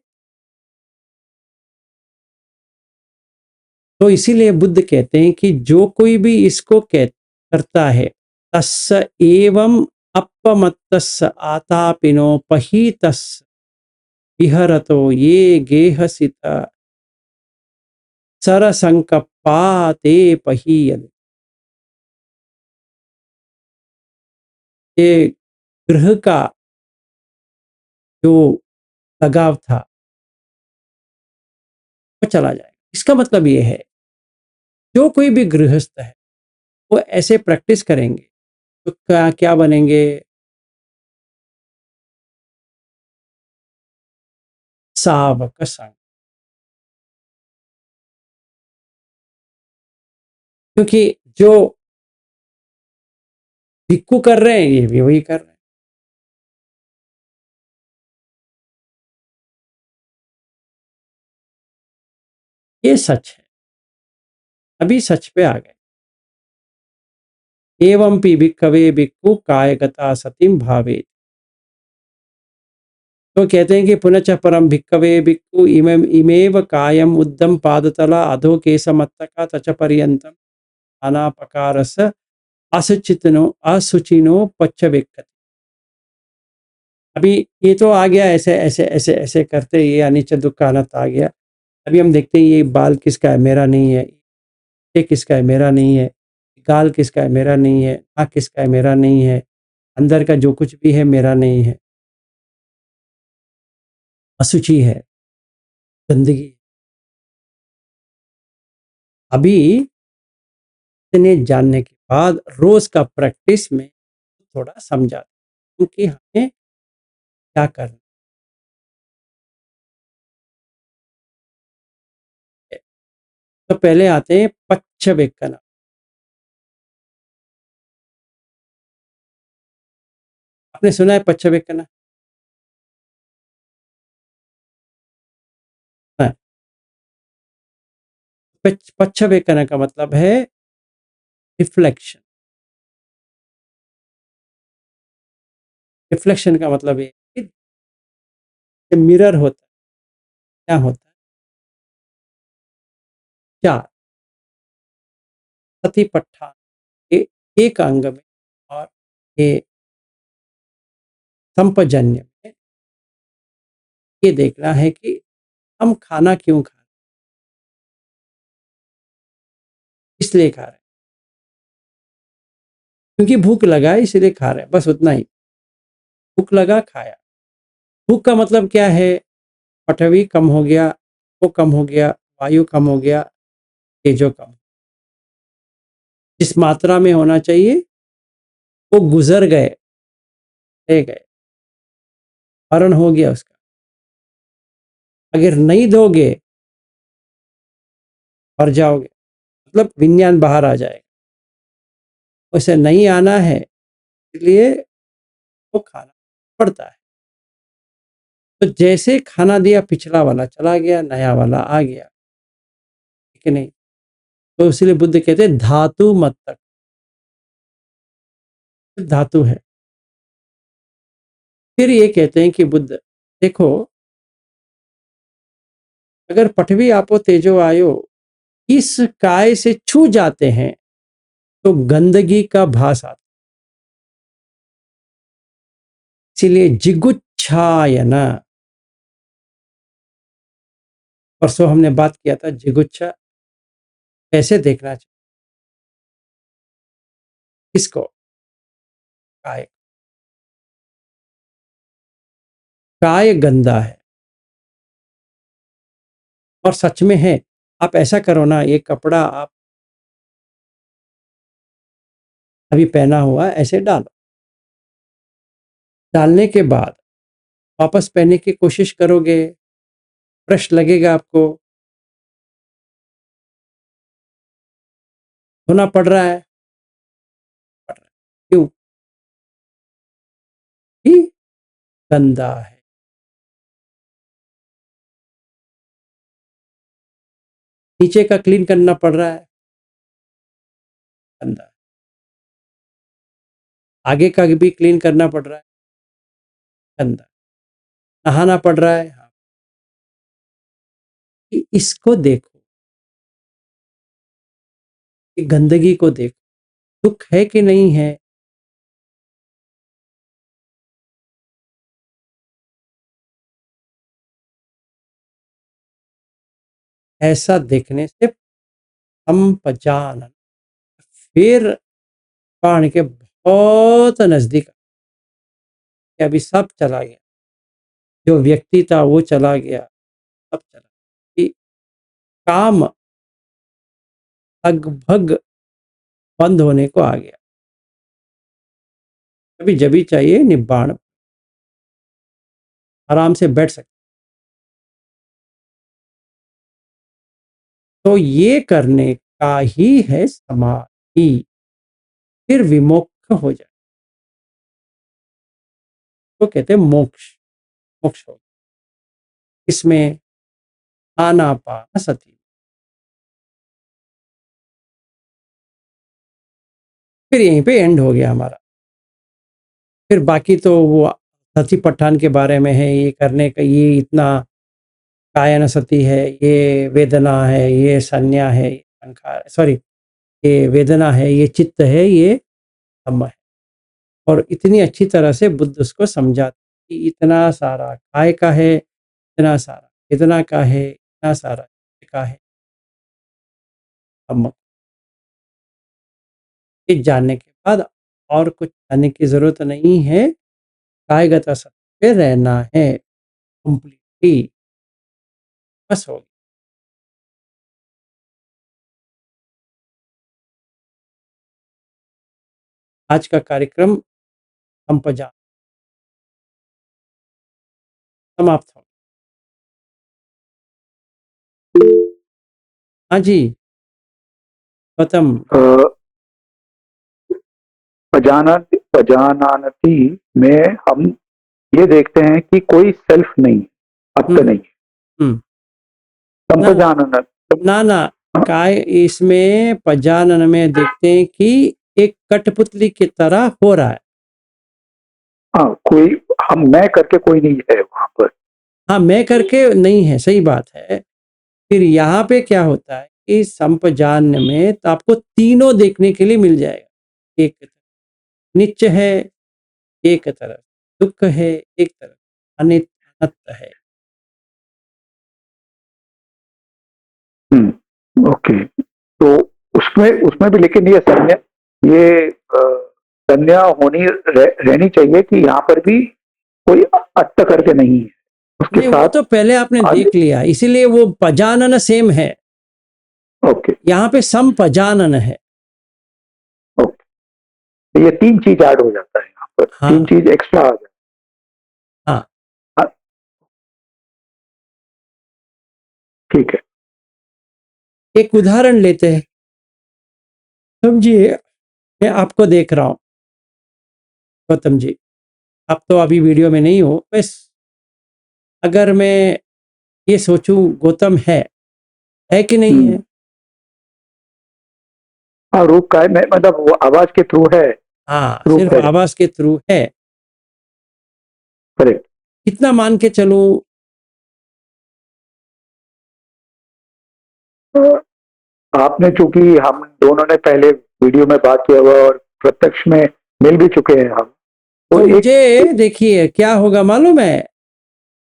तो इसीलिए बुद्ध कहते हैं कि जो कोई भी इसको करता है, तस्य एवं अपमत्तस्य आतापिनो पहीतस्य विहरतो ये गेहसित सरसंकपाते पहीयन। ये गृह का जो लगाव था वो चला जाएगा। इसका मतलब ये है, जो कोई भी गृहस्थ है वो ऐसे प्रैक्टिस करेंगे तो क्या क्या बनेंगे? सावक संग। क्योंकि जो भिक्खु कर रहे हैं ये भी वही कर रहे हैं। ये सच है। अभी सच पे आ गए। एवं पि भिक्खवे भिक्खु कायगता सतिम भावेत। तो कहते हैं कि पुनश्च परम भिक्खवे भिक्खु इमेव कायम उद्दम पादतला अधो केशमत्तका तच पर्यंतम अनापकारस असुचिनो पच्चवेक्कति। अभी ये तो आ गया, ऐसे ऐसे ऐसे ऐसे करते ये अनिच्च दुख का अनंत आ गया। अभी हम देखते हैं ये बाल किसका है, मेरा नहीं है। ये किसका है, मेरा नहीं है। गाल किसका है, मेरा नहीं है। आँख किसका है, मेरा नहीं है। अंदर का जो कुछ भी है मेरा नहीं है। असुचि है, गंदगी। अभी इतने जानने के बाद रोज का प्रैक्टिस में थोड़ा समझा क्योंकि हमें क्या करना है। तो पहले आते हैं पच्छवेक्कना। आपने सुना है पच्छवेक्कना? हाँ, पच्छवेक्कना का मतलब है रिफ्लेक्शन। रिफ्लेक्शन का मतलब ये कि मिरर होता है, क्या होता है? चार सतीपट्ठा के एक अंग में और ये संपजन्य में ये देखना है कि हम खाना क्यों खा रहे हैं, इसलिए खा रहे हैं, क्योंकि भूख लगा है इसलिए खा रहे हैं, बस उतना ही। भूख लगा खाया। भूख का मतलब क्या है? पठवी कम हो गया, वो कम हो गया, वायु कम हो गया, तेजो कम। जिस मात्रा में होना चाहिए वो गुजर गए, ले गए, हरण हो गया उसका। अगर नहीं दोगे मर जाओगे, मतलब विज्ञान बाहर आ जाएगा। उसे नहीं आना है इसलिए वो खाना पड़ता है। तो जैसे खाना दिया पिछला वाला चला गया, नया वाला आ गया, ठीक है नहीं? तो इसलिए बुद्ध कहते हैं धातु मत तक, धातु है। फिर ये कहते हैं कि बुद्ध देखो, अगर पठवी आपो तेजो आयो इस काय से छू जाते हैं तो गंदगी का भास आता। इसीलिए जिगुच्छायना, परसों हमने बात किया था जिगुच्छा कैसे देखना चाहिए इसको, काय। काय गंदा है और सच में है। आप ऐसा करो ना, ये कपड़ा आप अभी पहना हुआ ऐसे डालो, डालने के बाद वापस पहनने की कोशिश करोगे, फ्रेश लगेगा आपको, धोना पड़ रहा है, पड़ रहा है। क्यों? कि गंदा है। नीचे का क्लीन करना पड़ रहा है, गंदा है। आगे का भी क्लीन करना पड़ रहा है, गंदा। नहाना पड़ रहा है, हाँ। कि इसको देखो, कि गंदगी को देखो, दुख है कि नहीं है। ऐसा देखने से संपजानन, फिर प्राण के बहुत नजदीक, कि अभी सब चला गया, जो व्यक्ति था वो चला गया, सब चला, कि काम लगभग बंद होने को आ गया। अभी जब भी चाहिए निब्बाण, आराम से बैठ सकते। तो ये करने का ही है समाधि, फिर विमोक्ष हो जाए, तो कहते हैं मोक्ष। मोक्ष हो, इसमें आनापानसति, फिर यहीं पे एंड हो गया हमारा। फिर बाकी तो वो सती पठान के बारे में है, ये करने का, ये इतना कायन सती है, ये वेदना है, ये संज्ञा है, सॉरी, ये वेदना है, ये चित्त है, ये धम्म है। और इतनी अच्छी तरह से बुद्ध उसको समझाते कि इतना सारा काय का है, इतना सारा वेदना का है, इतना सारा चित्त का है, धम्म। ये जानने के बाद और कुछ जानने की जरूरत नहीं है, कायगत सत्य पे रहना है कंप्लीटली, बस हो गया। आज का कार्यक्रम संपजा समाप्त हो। हाँ जी गौतम। अजानती में हम ये देखते हैं कि कोई सेल्फ नहीं, अब तो नहीं हम्म। संपजानन ना ना, काय इसमें पजानन में देखते हैं कि एक कठपुतली की तरह हो रहा है। हाँ, कोई हम मैं करके कोई नहीं है वहां पर। हाँ, मैं करके नहीं है, सही बात है। फिर यहाँ पे क्या होता है कि संपजान में तो आपको तीनों देखने के लिए मिल जाएगा। एक तरफ नित्य है, एक तरफ दुख है, एक तरफ अनित्य है। ओके, तो उसमें उसमें भी लेकिन ये संज्ञा, ये संज्ञा होनी रहनी चाहिए कि यहाँ पर भी कोई अत्त करके नहीं है उसके नहीं, वो साथ। तो पहले आपने देख लिया, इसीलिए वो पजानन सेम है। ओके, यहाँ पे संपजानन है। तो ये तीन चीज ऐड हो जाता है यहाँ पर। हाँ। तीन चीज एक्स्ट्रा आ जाता हाँ। है। ठीक है, एक उदाहरण लेते हैं। समझिए, मैं आपको देख रहा हूं गौतम जी, आप तो अभी वीडियो में नहीं हो, बस अगर मैं ये सोचूं गौतम है कि नहीं है? हाँ, रूप का है, मतलब वो आवाज के थ्रू है। हाँ, रूप सिर्फ है। आवाज के थ्रू है। करेक्ट। कितना मान के चलूं? आपने, चूंकि हम दोनों ने पहले वीडियो में बात किया हुआ और प्रत्यक्ष में मिल भी चुके हैं हम, तो एक मुझे देखिए क्या होगा मालूम है,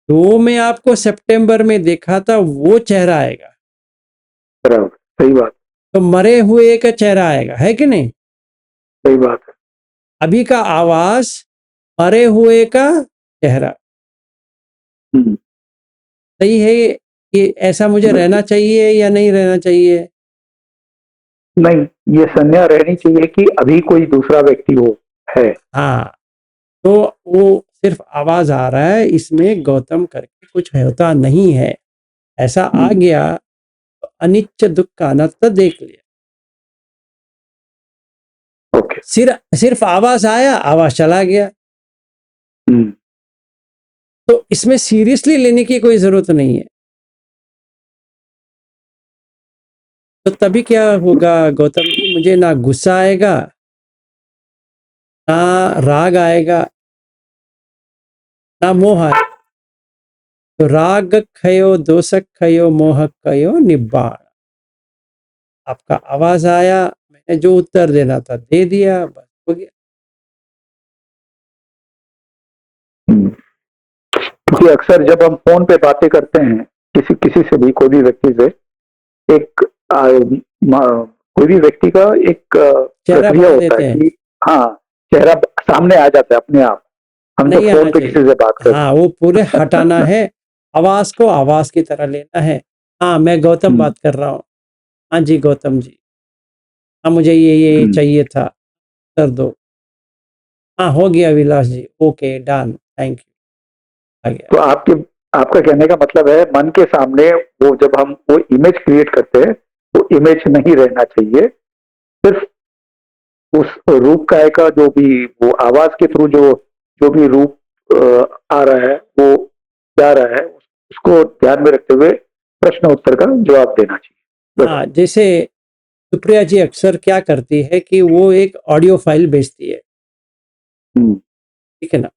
तो मैं आपको सितंबर में देखा था वो चेहरा आएगा, बराबर, सही बात, तो मरे हुए का चेहरा आएगा, है कि नहीं? सही बात है। अभी का आवाज मरे हुए का चेहरा। हम्म, सही है ये? ऐसा मुझे रहना चाहिए या नहीं रहना चाहिए? नहीं, ये संज्ञा रहनी चाहिए कि अभी कोई दूसरा व्यक्ति हो है। हाँ, तो वो सिर्फ आवाज आ रहा है, इसमें गौतम करके कुछ होता नहीं है। ऐसा आ गया तो अनित्य दुख का अनर्थ देख लिया। ओके। सिर्फ आवाज आया, आवाज चला गया। तो इसमें सीरियसली लेने की कोई जरूरत नहीं है। तो तभी क्या होगा गौतम जी, मुझे ना गुस्सा आएगा, ना राग आएगा, ना मोह आएगा। तो राग खयो, दोषक खयो, मोह खयो निब्बाण। आपका आवाज आया, मैंने जो उत्तर देना था दे दिया, बस हो गया। क्योंकि अक्सर जब हम फोन पे बातें करते हैं किसी किसी से भी, कोई भी व्यक्ति से, एक कोई भी व्यक्ति का एक चेहरा प्रक्रिया बदल होता देते है हैं। कि हाँ, चेहरा सामने आ जाता है अपने आप। हम तो नहीं फोन आना पे किसी चाहिए। से बात कर रहे हाँ, वो पूरे हटाना है, आवाज को आवाज की तरह लेना है। हाँ, मैं गौतम बात कर रहा हूँ। हाँ जी गौतम जी, हाँ मुझे ये चाहिए था, कर दो। हाँ हो गया विलास जी, ओके डन, थैंक यू, आ गया। तो आपका कहने का मतलब है मन के सामने वो जब हम वो इमेज क्रिएट करते हैं वो इमेज नहीं रहना चाहिए, सिर्फ उस रूप काय का जो भी वो आवाज के थ्रू जो जो भी रूप आ रहा है, वो जा रहा है, उसको ध्यान में रखते हुए प्रश्न उत्तर का जवाब देना चाहिए। हाँ, जैसे सुप्रिया जी अक्सर क्या करती है कि वो एक ऑडियो फाइल भेजती है, हम्म, ठीक है ना।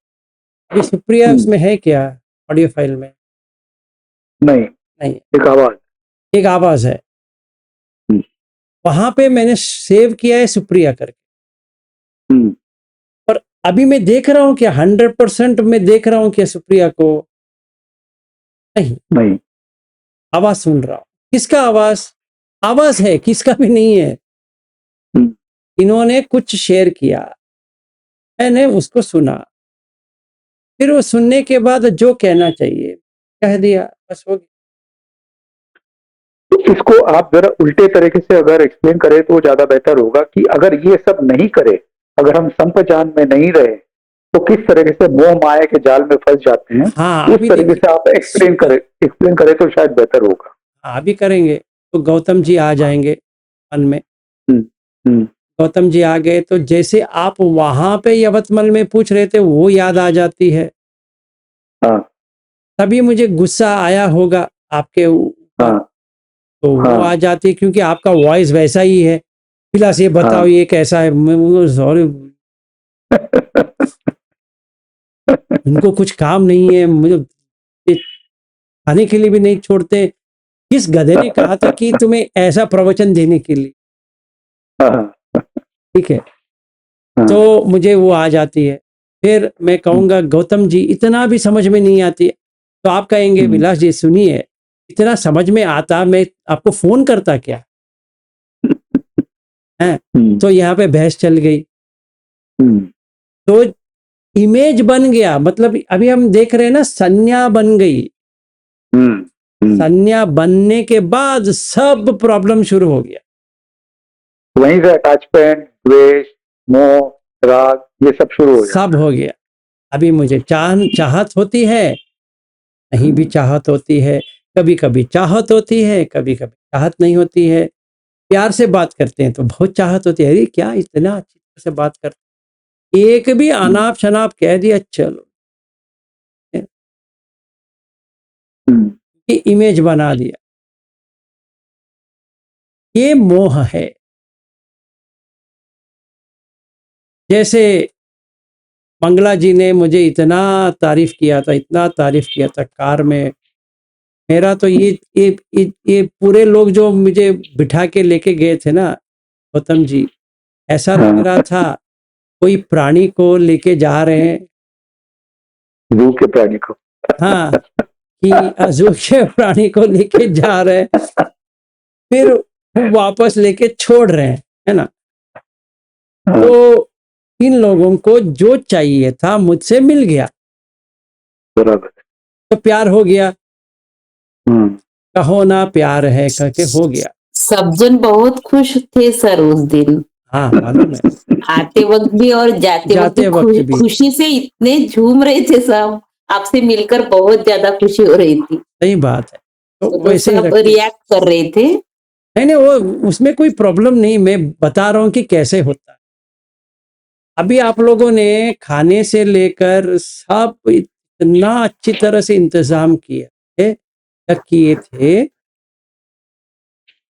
अभी सुप्रिया हम्म, उसमें है क्या ऑडियो फाइल में? नहीं, नहीं, एक आवाज। एक आवाज है। हम्म, वहां पे मैंने सेव किया है सुप्रिया करके, हम्म, पर अभी मैं देख रहा हूँ क्या 100% मैं देख रहा हूँ क्या सुप्रिया को? नहीं, नहीं, आवाज सुन रहा हूँ। किसका आवाज? आवाज है, किसका भी नहीं है। हम्म, इन्होंने कुछ शेयर किया, मैंने उसको सुना, फिर वो सुनने के बाद जो कहना चाहिए कह दिया, बस हो गया। तो इसको आप जरा उल्टे तरीके से अगर एक्सप्लेन करें तो ज्यादा बेहतर होगा कि अगर ये सब नहीं करे, अगर हम संप्रजान में नहीं रहे, तो किस तरीके से मोह माया के जाल में फंस जाते हैं, हाँ, उस अभी तरीके देखिए, से आप एक्सप्लेन करें तो शायद बेहतर होगा। अभी करेंगे तो गौतम जी आ जाएंगे मन में। हम्म, हम्म, गौतम जी आ गए तो जैसे आप वहां पे यवतमल में पूछ रहे थे वो याद आ जाती है, हाँ, तभी मुझे गुस्सा आया होगा आपके ऊपर, हाँ, तो वो हाँ, आ जाती है क्योंकि आपका वॉइस वैसा ही है। विलास ये बताओ हाँ। ये कैसा है? सॉरी, उनको कुछ काम नहीं है, मुझे ये खाने के लिए भी नहीं छोड़ते। किस गधे ने कहा था कि तुम्हें ऐसा प्रवचन देने के लिए? हाँ, ठीक है, हाँ, तो मुझे वो आ जाती है। फिर मैं कहूँगा गौतम जी इतना भी समझ में नहीं आती है, तो आप कहेंगे हम्म, विलास जी सुनिए, इतना समझ में आता मैं आपको फोन करता क्या है? हम्म, तो यहाँ पे बहस चल गई, हम्म, तो इमेज बन गया। मतलब अभी हम देख रहे हैं ना, संज्ञा बन गई। हम्म, हम्म। संज्ञा बनने के बाद सब प्रॉब्लम शुरू हो गया। वहीं से अटैचमेंट, द्वेष, मोह, राग, ये सब शुरू हो सब जाता हो गया। अभी मुझे चाहत होती है, नहीं भी है। चाहत होती है, कभी कभी चाहत होती है, कभी कभी चाहत नहीं होती है। प्यार से बात करते हैं तो बहुत चाहत होती है, अरे क्या इतना अच्छी तरह से बात करते, एक भी अनाप शनाप कह दिया चलो, हम्म, ये इमेज बना दिया, ये मोह है। जैसे मंगला जी ने मुझे इतना तारीफ किया था, इतना तारीफ किया था कार में। मेरा तो ये पूरे लोग जो मुझे बिठा के लेके गए थे ना गौतम जी, ऐसा लग हाँ, रहा था कोई प्राणी को लेके जा रहे हैं। रूह के प्राणी को। हाँ, कि अजूबे प्राणी को लेके जा रहे हैं, फिर वापस लेके छोड़ रहे हैं, है ना। हाँ, तो इन लोगों को जो चाहिए था मुझसे मिल गया, बराबर। तो प्यार हो गया। हम्म, कहो ना प्यार है करके हो गया। सब जन बहुत खुश थे सर उस दिन, हाँ मालूम है, आते वक्त भी और जाते वक्त जाते वक्त भी खुशी से इतने झूम रहे थे सब। आपसे मिलकर बहुत ज्यादा खुशी हो रही थी, सही बात है। तो तो वैसे ही सब रखते। रिएक्ट कर रहे थे। नहीं नहीं, वो उसमें कोई प्रॉब्लम नहीं, मैं बता रहा हूँ कि कैसे होता है। अभी आप लोगों ने खाने से लेकर सब इतना अच्छी तरह से इंतजाम किए थे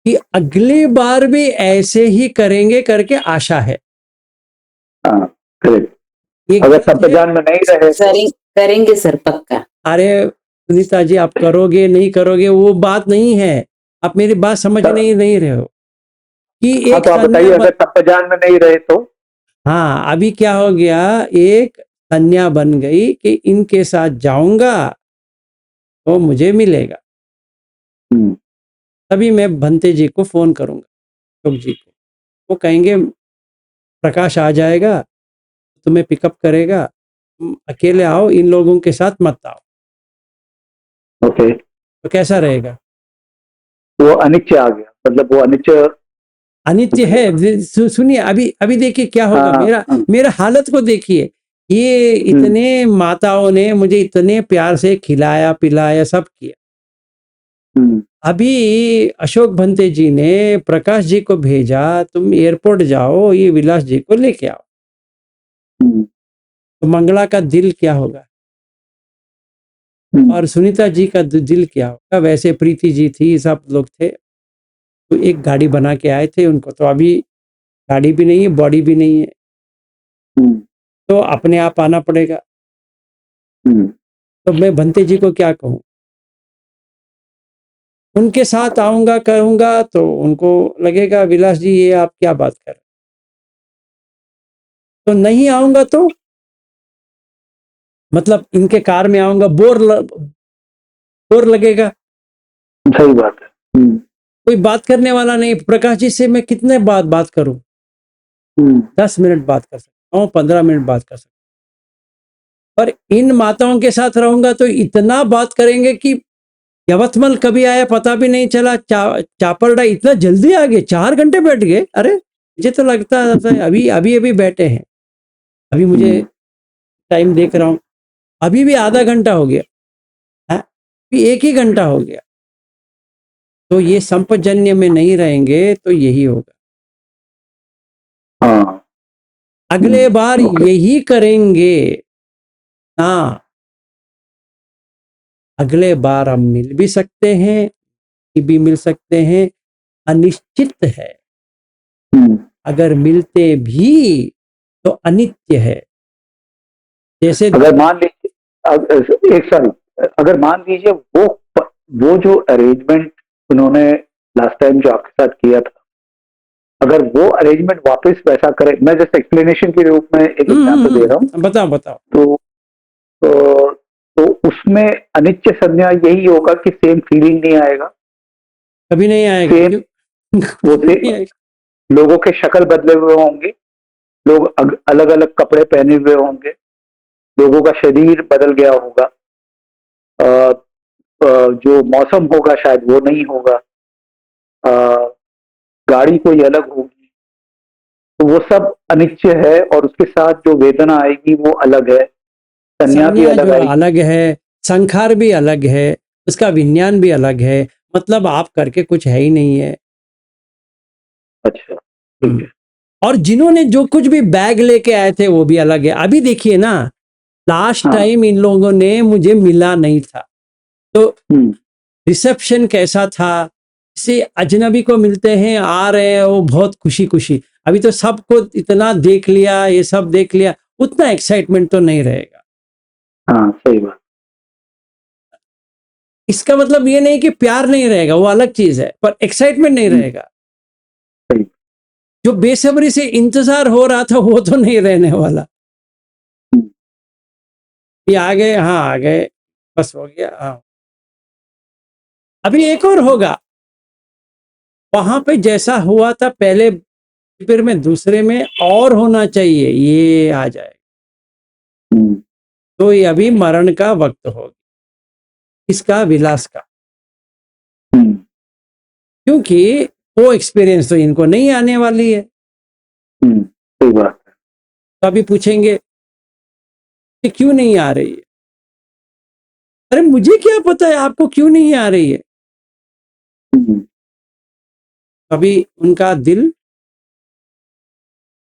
कि अगली बार भी ऐसे ही करेंगे करके आशा है। हाँ, करेक्ट। एक अगर दिन थे, संप्रदान में नहीं रहे तो करेंगे सर पक्का। अरे सुनीता जी आप करोगे नहीं करोगे वो बात नहीं है, आप मेरी बात समझ नहीं रहे हो कि हाँ, एक तो आप बताइए, संज्ञा अगर संप्रदान में नहीं रहे तो? हाँ, अभी क्या हो गया, एक संज्ञा बन गई कि इनके साथ जाऊंगा तो मुझे मिलेगा। हम्म, तभी मैं भंते जी को फोन करूंगा, अशोक जी को, वो कहेंगे प्रकाश आ जाएगा, तुम्हें पिकअप करेगा, तुम अकेले आओ, इन लोगों के साथ मत आओ। ओके। तो कैसा रहेगा? वो अनिच्य आ गया, मतलब वो अनिच्य। अनित्य है। सुनिए, अभी अभी देखिए क्या होगा, हाँ, मेरा हाँ, मेरा हालत को देखिए। ये इतने माताओं ने मुझे इतने प्यार से खिलाया पिलाया सब किया, अभी अशोक भंते जी ने प्रकाश जी को भेजा, तुम एयरपोर्ट जाओ, ये विलास जी को लेके आओ। तो मंगला का दिल क्या होगा और सुनीता जी का दिल क्या होगा? वैसे प्रीति जी थी, सब लोग थे, तो एक गाड़ी बना के आए थे। उनको तो अभी गाड़ी भी नहीं है, बॉडी भी नहीं है, तो अपने आप आना पड़ेगा। तो मैं भंते जी को क्या कहूँ? उनके साथ आऊंगा करूंगा तो उनको लगेगा विलास जी ये आप क्या बात कर रहे हैं? तो नहीं आऊंगा तो मतलब इनके कार में आऊंगा, बोर लगेगा। सही बात है। कोई बात करने वाला नहीं। प्रकाश जी से मैं कितने बात करूं? 10 मिनट बात कर सकता हूँ, 15 मिनट बात कर सकता हूँ। और इन माताओं के साथ रहूंगा तो इतना बात करेंगे कि यवतमल कभी आया पता भी नहीं चला, चापरडा इतना जल्दी आ गए, 4 घंटे बैठ गए। अरे मुझे तो लगता है अभी बैठे हैं। अभी मुझे टाइम देख रहा हूँ, अभी भी आधा घंटा हो गया है, अभी 1 ही घंटा हो गया। तो ये संपजन्य में नहीं रहेंगे तो यही होगा। हाँ, अगले बार यही करेंगे ना। अगले बार हम मिल भी सकते हैं, भी मिल सकते हैं, अनिश्चित है। अगर मिलते भी तो अनित्य है। जैसे अगर मान लीजिए एक साल, अगर मान लीजिए वो जो अरेंजमेंट उन्होंने लास्ट टाइम जो आपके साथ किया था, अगर वो अरेंजमेंट वापस वैसा करे, मैं जैसे एक्सप्लेनेशन के रूप में एक एग्जांपल दे रहा हूँ। बताओ। तो उसमें अनित्य संज्ञा यही होगा कि सेम फीलिंग नहीं आएगा, कभी नहीं आएगा। वो लोगों के शक्ल बदले हुए होंगे, लोग अलग अलग कपड़े पहने हुए होंगे, लोगों का शरीर बदल गया होगा, जो मौसम होगा शायद वो नहीं होगा, गाड़ी कोई अलग होगी, तो वो सब अनिश्चय है। और उसके साथ जो वेदना आएगी वो अलग है, संज्ञा भी अलग आएगी, अलग है, संखार भी अलग है, उसका विज्ञान भी अलग है। मतलब आप करके कुछ है ही नहीं है। अच्छा, ठीक है। और जिन्होंने जो कुछ भी बैग लेके आए थे वो भी अलग है। अभी देखिए ना, लास्ट टाइम इन लोगों ने मुझे मिला नहीं था, तो रिसेप्शन कैसा था? से अजनबी को मिलते हैं, आ रहे हैं, वो बहुत खुशी। अभी तो सबको इतना देख लिया, ये सब देख लिया, उतना एक्साइटमेंट तो नहीं रहेगा। हाँ, सही बात। इसका मतलब ये नहीं कि प्यार नहीं रहेगा, वो अलग चीज है, पर एक्साइटमेंट नहीं रहेगा। जो बेसब्री से इंतजार हो रहा था वो तो नहीं रहने वाला। ये आ गए, हाँ आ गए, बस हो गया। हाँ, अभी एक और होगा। वहां पे जैसा हुआ था पहले, फिर में दूसरे में और होना चाहिए, ये आ जाए। तो ये अभी मरण का वक्त होगा, इसका विलास का, क्योंकि वो एक्सपीरियंस तो इनको नहीं आने वाली है। सही बात है। तो अभी पूछेंगे कि क्यों नहीं आ रही है? अरे मुझे क्या पता है आपको क्यों नहीं आ रही है? अभी उनका दिल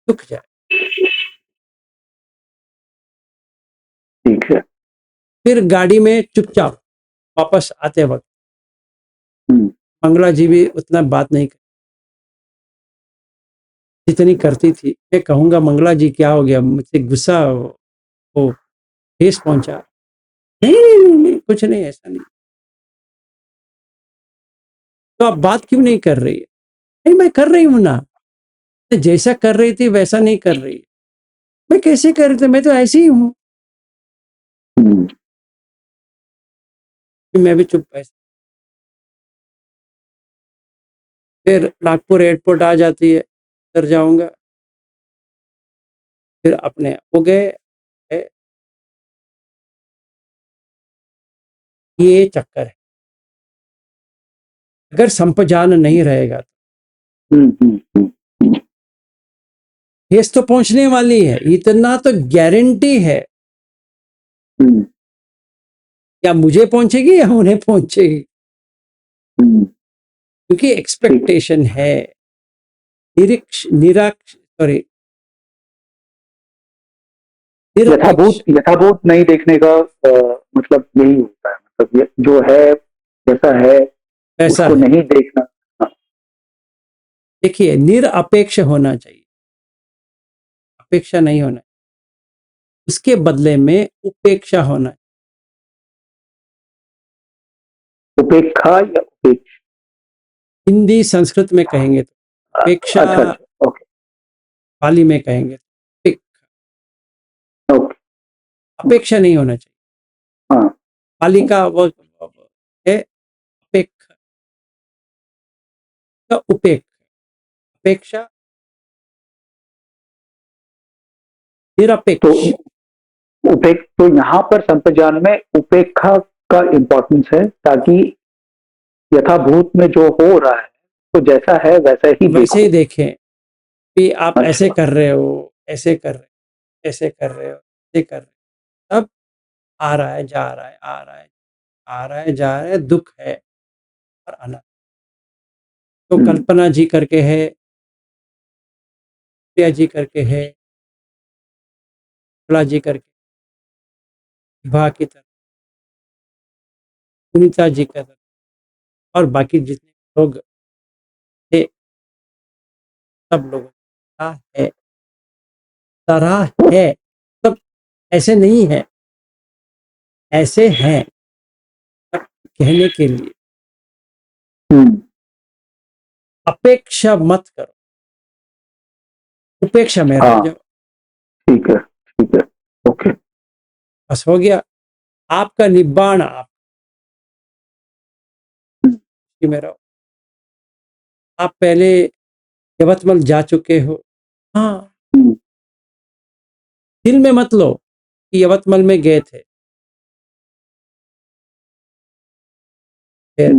दुख जाए। ठीक है। फिर गाड़ी में चुपचाप वापस आते वक्त मंगला जी भी उतना बात नहीं कर, जितनी करती थी। मैं कहूंगा मंगला जी क्या हो गया, मुझसे गुस्सा वो ठेस पहुंचा? नहीं, कुछ नहीं, ऐसा नहीं। तो आप बात क्यों नहीं कर रही है? नहीं, मैं कर रही हूं ना, जैसा कर रही थी वैसा नहीं कर रही है। मैं कैसे कर रही थी? मैं तो ऐसी ही हूं। मैं भी चुप ऐसे। फिर नागपुर एयरपोर्ट आ जाती है, उतर जाऊंगा, फिर अपने हो गए। ये चक्कर है। अगर संपजान नहीं रहेगा तो ठेस तो पहुंचने वाली है, इतना तो गारंटी है। क्या मुझे पहुंचेगी या उन्हें पहुंचेगी? क्योंकि एक्सपेक्टेशन है, सॉरी, यथाभूत यथाभूत नहीं देखने का मतलब यही होता है, मतलब ये जो है जैसा है ऐसा उसको है। नहीं देखना। देखिए, निरपेक्ष होना चाहिए, अपेक्षा नहीं होना, उसके बदले में उपेक्षा होना। उपेक्षा या उपेक्ष? हिंदी संस्कृत में कहेंगे तो उपेक्षा, अच्छा अच्छा, ओके पाली में कहेंगे तो ओके, अपेक्षा नहीं होना चाहिए। हाँ पाली का वो है अपेक्ष का उपेक्ष, अपेक्षा तो निरपेक्ष। तो यहाँ पर संप्रदान में उपेक्षा का इम्पोर्टेंस है, ताकि यथाभूत में जो हो रहा है तो जैसा है वैसा ही वैसे ही देखो। देखें कि आप ऐसे अच्छा, कर रहे हो, ऐसे कर रहे हो, ऐसे कर रहे हो, ऐसे कर रहे हो, अब आ रहा है, जा रहा है, आ रहा है, आ रहा है, जा रहा है, दुख है और अनंत। तो कल्पना जी करके है, प्रिया जी करके है, कला जी करके, विभा की तरह, सुनीता जी का तरह, और बाकी जितने लोग थे, सब लोगों का है, तरह है, सब ऐसे नहीं है, ऐसे हैं, सब कहने के लिए। अपेक्षा मत करो, उपेक्षा में रह हाँ जाओ, ठीक है ठीक है, ओके बस हो गया। आपका निब्बाण आप में रहो। आप पहले यवतमल जा चुके हो, हाँ, दिल में मत लो कि यवतमल में गए थे, फिर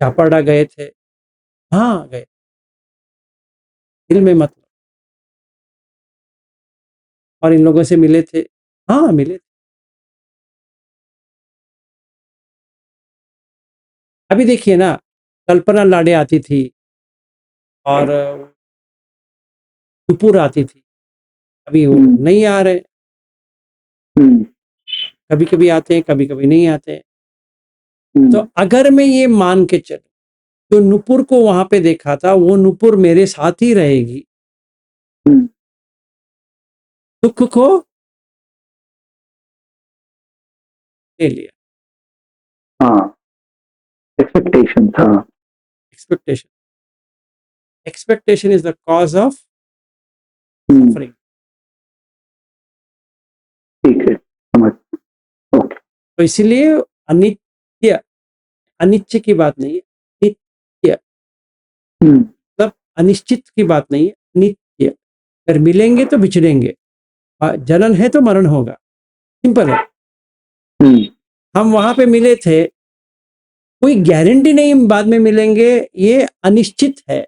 चापाड़ा गए थे, हाँ गए, दिल में मत लो। और इन लोगों से मिले थे, हाँ मिले थे। अभी देखिए ना, कल्पना लाडे आती थी और नुपुर आती थी, अभी वो लोग नहीं आ रहे, कभी कभी आते हैं, कभी कभी नहीं आते हैं। तो अगर मैं ये मान के चलूं, तो नुपुर को वहां पे देखा था, वो नुपुर मेरे साथ ही रहेगी, दुख को ले लिया, हाँ एक्सपेक्टेशन था। Expectation, expectation is the cause of suffering. ठीक है, समझ, ओके तो इसलिए अनित्य, अनिश्चय की बात नहीं है, नित्य मतलब अनिश्चित की बात नहीं है, नित्य। अगर मिलेंगे तो बिछड़ेंगे, जनन है तो मरण होगा, सिंपल है। हम वहां पे मिले थे, कोई गारंटी नहीं बाद में मिलेंगे, ये अनिश्चित है,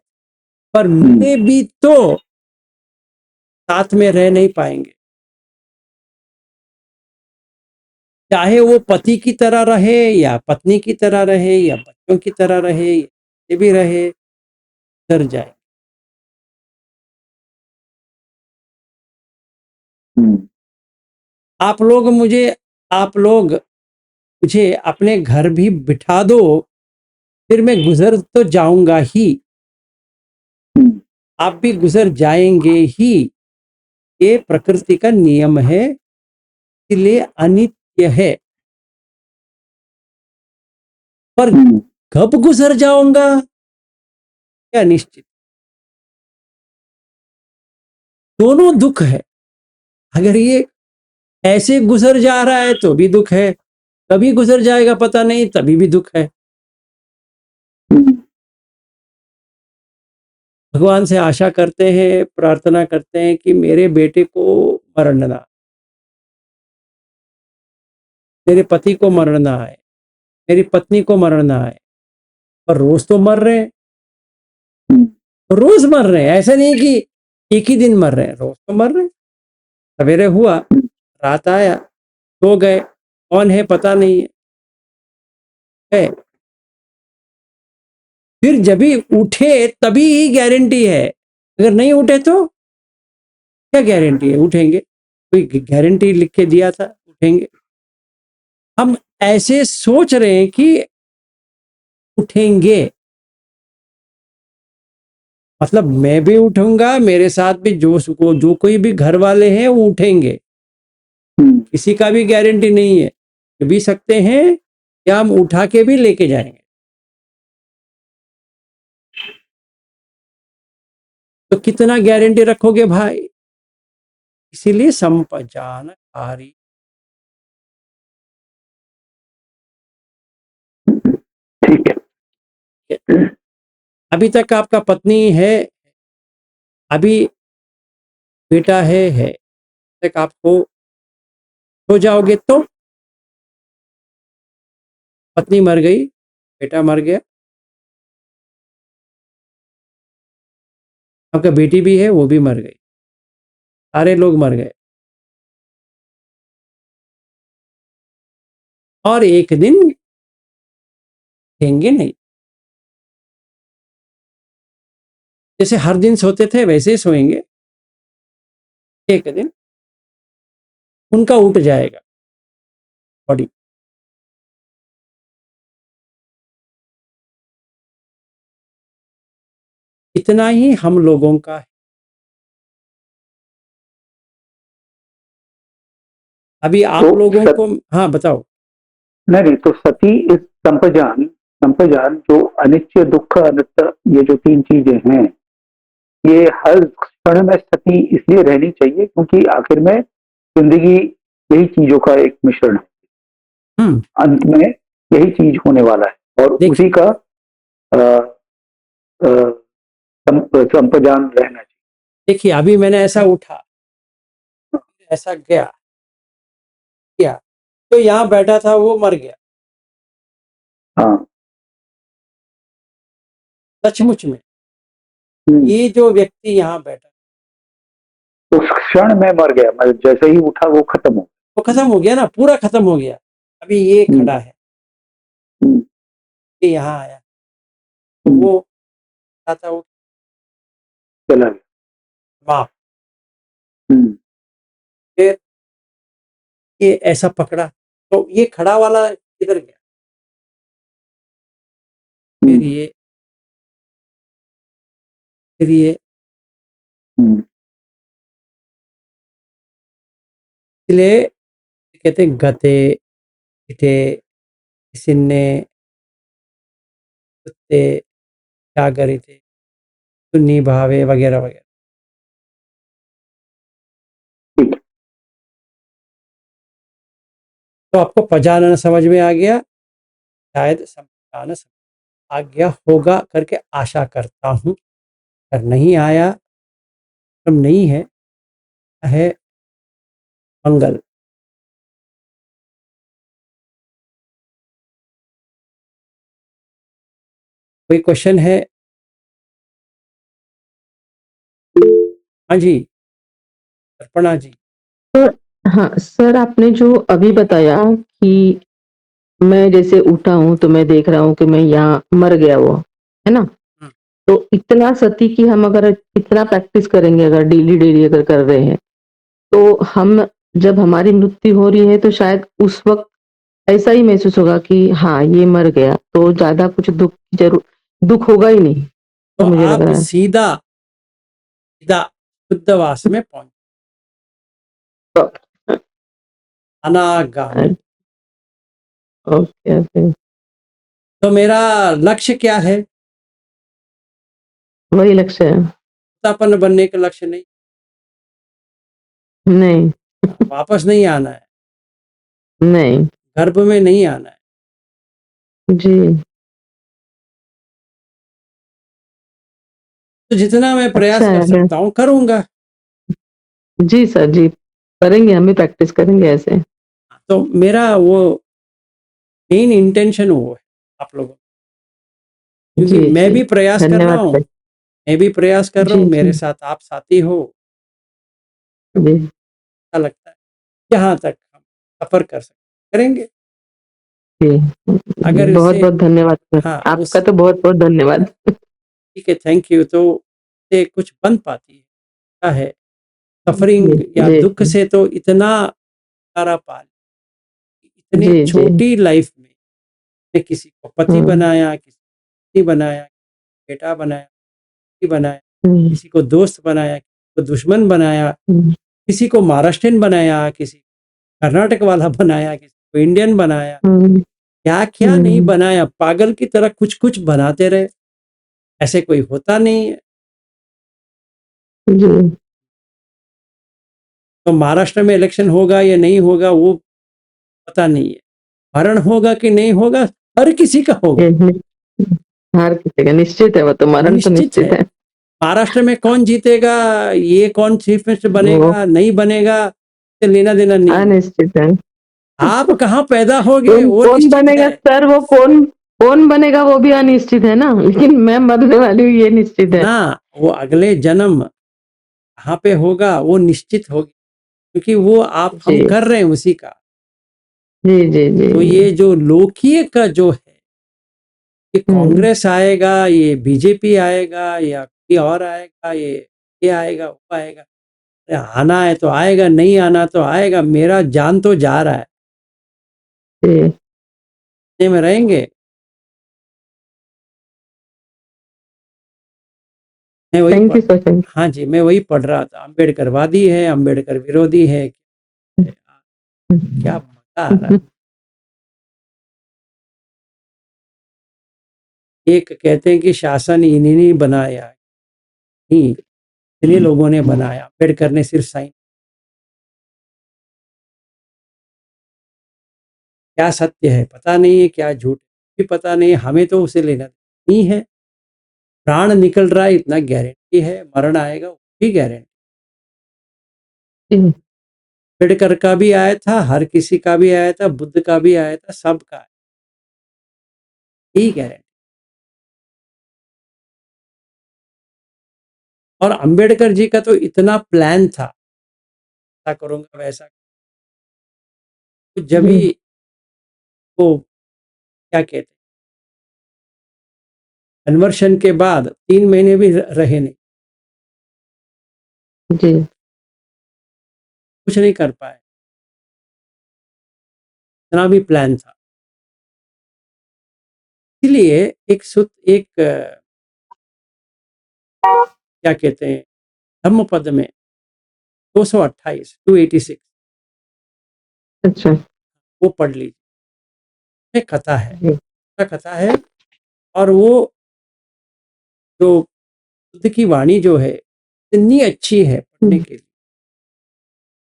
पर मिले भी तो साथ में रह नहीं पाएंगे। चाहे वो पति की तरह रहे या पत्नी की तरह रहे या बच्चों की तरह रहे, ये भी रहे, डर जाए। आप लोग मुझे अपने घर भी बिठा दो, फिर मैं गुजर तो जाऊंगा ही, आप भी गुजर जाएंगे ही, ये प्रकृति का नियम है, इसलिए अनित्य है। पर कब गुजर जाऊंगा क्या निश्चित, दोनों दुख है। अगर ये ऐसे गुजर जा रहा है तो भी दुख है, कभी गुजर जाएगा पता नहीं, तभी भी दुख है। भगवान से आशा करते हैं, प्रार्थना करते हैं कि मेरे बेटे को मरण ना, मेरे पति को मरण ना आए, मेरी पत्नी को मरण ना आए। पर रोज तो मर रहे हैं, रोज मर रहे हैं, ऐसा नहीं कि एक ही दिन मर रहे हैं, रोज तो मर रहे हैं। सवेरे हुआ, रात आया, सो गए, कौन है पता नहीं है, फिर जब भी उठे तभी ही गारंटी है, अगर नहीं उठे तो क्या गारंटी है उठेंगे? कोई गारंटी लिख के दिया था उठेंगे? हम ऐसे सोच रहे हैं कि उठेंगे, मतलब मैं भी उठूंगा, मेरे साथ भी जो कोई भी घर वाले हैं वो उठेंगे, किसी का भी गारंटी नहीं है। उठ भी सकते हैं या हम उठा के भी लेके जाएंगे। तो कितना गारंटी रखोगे भाई? इसीलिए संपजानकारी। ठीक है। अभी तक आपका पत्नी है, अभी बेटा है, तक आपको हो जाओगे तो पत्नी मर गई, बेटा मर गया, आपका बेटी भी है वो भी मर गई, सारे लोग मर गए, और एक दिन देंगे नहीं। जैसे हर दिन सोते थे वैसे ही सोएंगे, एक दिन उनका उठ जाएगा बॉडी। इतना ही हम लोगों का है। अभी आप तो लोगों को, हाँ बताओ। नहीं, तो सती इस संप्रजान जो अनित्य दुख अनित्य, ये जो तीन चीजें हैं, ये हर क्षण में सती इसलिए रहनी चाहिए क्योंकि आखिर में जिंदगी यही चीजों का एक मिश्रण है। अंत में यही चीज होने वाला है और उसी का अ, अ, संप्रजान रहना चाहिए। देखिए अभी मैंने ऐसा उठा, ऐसा गया किया, तो यहाँ बैठा था वो मर गया, हाँ। सचमुच में ये जो व्यक्ति यहाँ बैठा उस क्षण में मर गया, मतलब जैसे ही उठा वो खत्म हो। वो खत्म हो गया ना, पूरा खत्म हो गया। अभी ये खड़ा है, ये यहाँ आया, तो वो था वो चला गया। बाप, फिर ये ऐसा पकड़ा तो ये खड़ा वाला किधर गया, फिर ये इसलिए कहते हैं गते पिटे सिन्ने कुत्ते क्या करे थे सुन्नी भावे वगैरह वगैरह। तो आपको पजाना समझ में आ गया, शायद समझाना आ गया होगा करके आशा करता हूँ। अगर नहीं आया तो नहीं है मंगल। कोई क्वेश्चन है? हाँ जी अर्पणा जी। सर, हाँ सर, आपने जो अभी बताया कि मैं जैसे उठा हूँ तो मैं देख रहा हूँ कि मैं यहाँ मर गया वो, है ना? तो इतना सती की हम अगर इतना प्रैक्टिस करेंगे, अगर डेली अगर कर रहे हैं, तो हम जब हमारी मृत्यु हो रही है तो शायद उस वक्त ऐसा ही महसूस होगा कि हाँ ये मर गया, तो ज्यादा कुछ दुख होगा ही नहीं, तो मुझे लग आप रहा है। सीधा शुद्धवास में पहुंच अनागामी। ओके ओके, तो मेरा लक्ष्य क्या है? वही लक्ष्य है। मुक्तापन्न बनने का लक्ष्य नहीं, नहीं वापस नहीं आना है, नहीं गर्भ में नहीं आना है। जी, तो जितना मैं प्रयास अच्छा कर है। सकता हूँ करूंगा। जी सर जी, करेंगे, हम भी प्रैक्टिस करेंगे ऐसे। तो मेरा वो मेन इंटेंशन वो है आप लोगों, क्योंकि जी मैं जी, भी प्रयास कर रहा धन्यवाद हूँ, सर। मैं भी प्रयास कर रहा जी हूँ, जी मेरे साथ आप साथी हो। जी, अच्छा लगता है, जहाँ तक हम सफर कर सकते करेंगे। जी, अगर बहुत इसे बहुत धन्यवाद सर, हाँ आपका उस तो बहुत बहुत धन्यवाद। ठीक है, थैंक यू। तो से कुछ बन पाती है, क्या है जी सफरिंग या जी दुख से तो इतना सारा पाल, इतने जी जी छोटी लाइफ में ने किसी को पति हम्म, बनाया, किसी को पत्नी बनाया, बेटा बनाया, बेटी बनाया, हम्म, किसी को दोस्त बनाया, किसी को दुश्मन बनाया, हम्म, किसी को महाराष्ट्रियन बनाया, किसी को कर्नाटक वाला बनाया, किसी को इंडियन बनाया, हम्म, क्या क्या नहीं हम्म, बनाया, पागल की तरह कुछ कुछ बनाते रहे। ऐसे कोई होता नहीं है। जी तो महाराष्ट्र में इलेक्शन होगा या नहीं होगा वो पता नहीं है, मरण होगा कि नहीं होगा, हर किसी का होगा, ये हर किसी का निश्चित है, वो तो मरण तो निश्चित है। निश्चित है। महाराष्ट्र में कौन जीतेगा, ये कौन चीफ मिनिस्टर वो बनेगा नहीं बनेगा, से लेना देना नहीं है। अनिश्चित है। आप कहाँ पैदा होगे कौन वो कौन निश्चित बनेगा है। सर, वो कौन कौन बनेगा वो भी अनिश्चित है ना, लेकिन मैं मरने वाली हूँ ये निश्चित है। ना वो अगले जन्म कहाँ पे होगा वो निश्चित होगी, क्योंकि वो आप हम जी कर रहे हैं उसी का। जी जी जी तो ये जो लोकीय का जो है, ये हम्म, कांग्रेस आएगा, ये बीजेपी आएगा या कोई और आएगा, ये आएगा वो आएगा, अरे आना है तो आएगा, नहीं आना तो आएगा, मेरा जान तो जा रहा है, जी इतने में रहेंगे। मैं वही थैंक पढ़ यू सर, थैंक हाँ जी, मैं वही पढ़ रहा था, अम्बेडकरवादी है, अम्बेडकर विरोधी है, यू। क्या मजा आ रहा है। एक कहते हैं कि शासन इन्हीं ने बनाया, नहीं इतने लोगों ने बनाया, अम्बेडकर ने सिर्फ साइन, क्या सत्य है पता नहीं है, क्या झूठ भी पता नहीं है, हमें तो उसे लेना नहीं है। प्राण निकल रहा है इतना गारंटी है, मरण आएगा भी गारंटी। जी अम्बेडकर का भी आया था, हर किसी का भी आया था, बुद्ध का भी आया था, सबका आया, यही गारंटी। और अम्बेडकर जी का तो इतना प्लान था, ऐसा करूंगा वैसा, तो जब जी भी वो क्या कहते हैं कन्वर्शन के बाद 3 महीने भी रहे नहीं, जी कुछ नहीं कर पाए, इतना भी प्लान था। इसलिए एक क्या कहते हैं धम्मपद में 228 286 अच्छा वो पढ़ लीजिए, एक कथा है, जी कथा है। और वो जो बुद्ध की वाणी जो है इतनी अच्छी है पढ़ने हम्म, के लिए।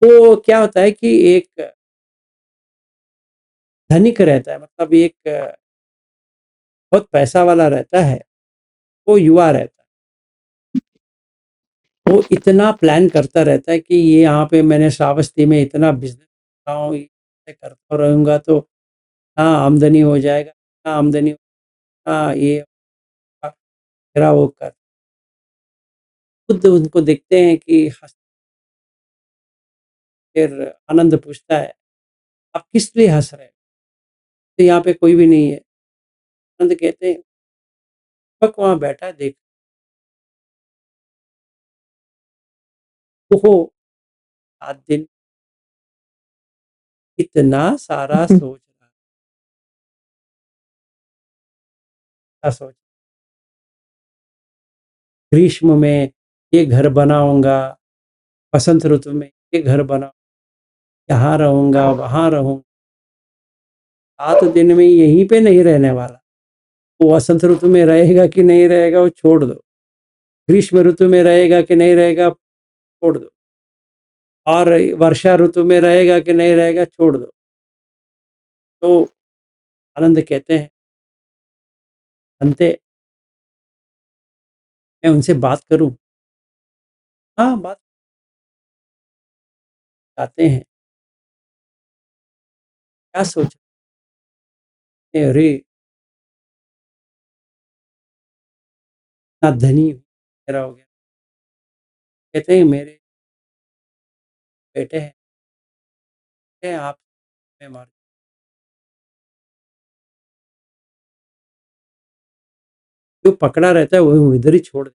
तो क्या होता है कि एक धनिक रहता है, मतलब एक बहुत पैसा वाला रहता है, वो युवा रहता है, वो इतना प्लान करता रहता है कि ये यहाँ पे मैंने श्रावस्ती में इतना बिजनेस कर रहा हूँ, ये करता रहूँगा तो हाँ आमदनी हो जाएगा, हाँ आमदनी, हाँ ये होगा, मेरा वो कर खुद उनको देखते हैं कि फिर आनंद पूछता है आप किस लिए हंस रहे हैं, तो यहाँ पे कोई भी नहीं है। आनंद कहते हैं दीपक वहाँ बैठा है, देख ओहो 7 दिन इतना सारा सोच रहा था, सोच ग्रीष्म में ये घर बनाऊंगा, बसंत ऋतु में ये घर बनाऊंगा, यहाँ रहूंगा वहाँ रहूंगा, 7 दिन में यहीं पे नहीं रहने वाला। वो वसंत ऋतु में रहेगा कि नहीं रहेगा वो छोड़ दो, ग्रीष्म ऋतु में रहेगा कि नहीं रहेगा छोड़ दो, और वर्षा ऋतु में रहेगा कि नहीं रहेगा छोड़ दो। तो आनंद कहते हैं अंते मैं उनसे बात करूं, हाँ बात चाहते हैं, क्या सोच रहे हैं? अरे इतना धनी मेरा हो गया, कहते हैं मेरे बेटे हैं, कहते हैं, आप मैं मार जो पकड़ा रहता है वो इधर ही छोड़ दे।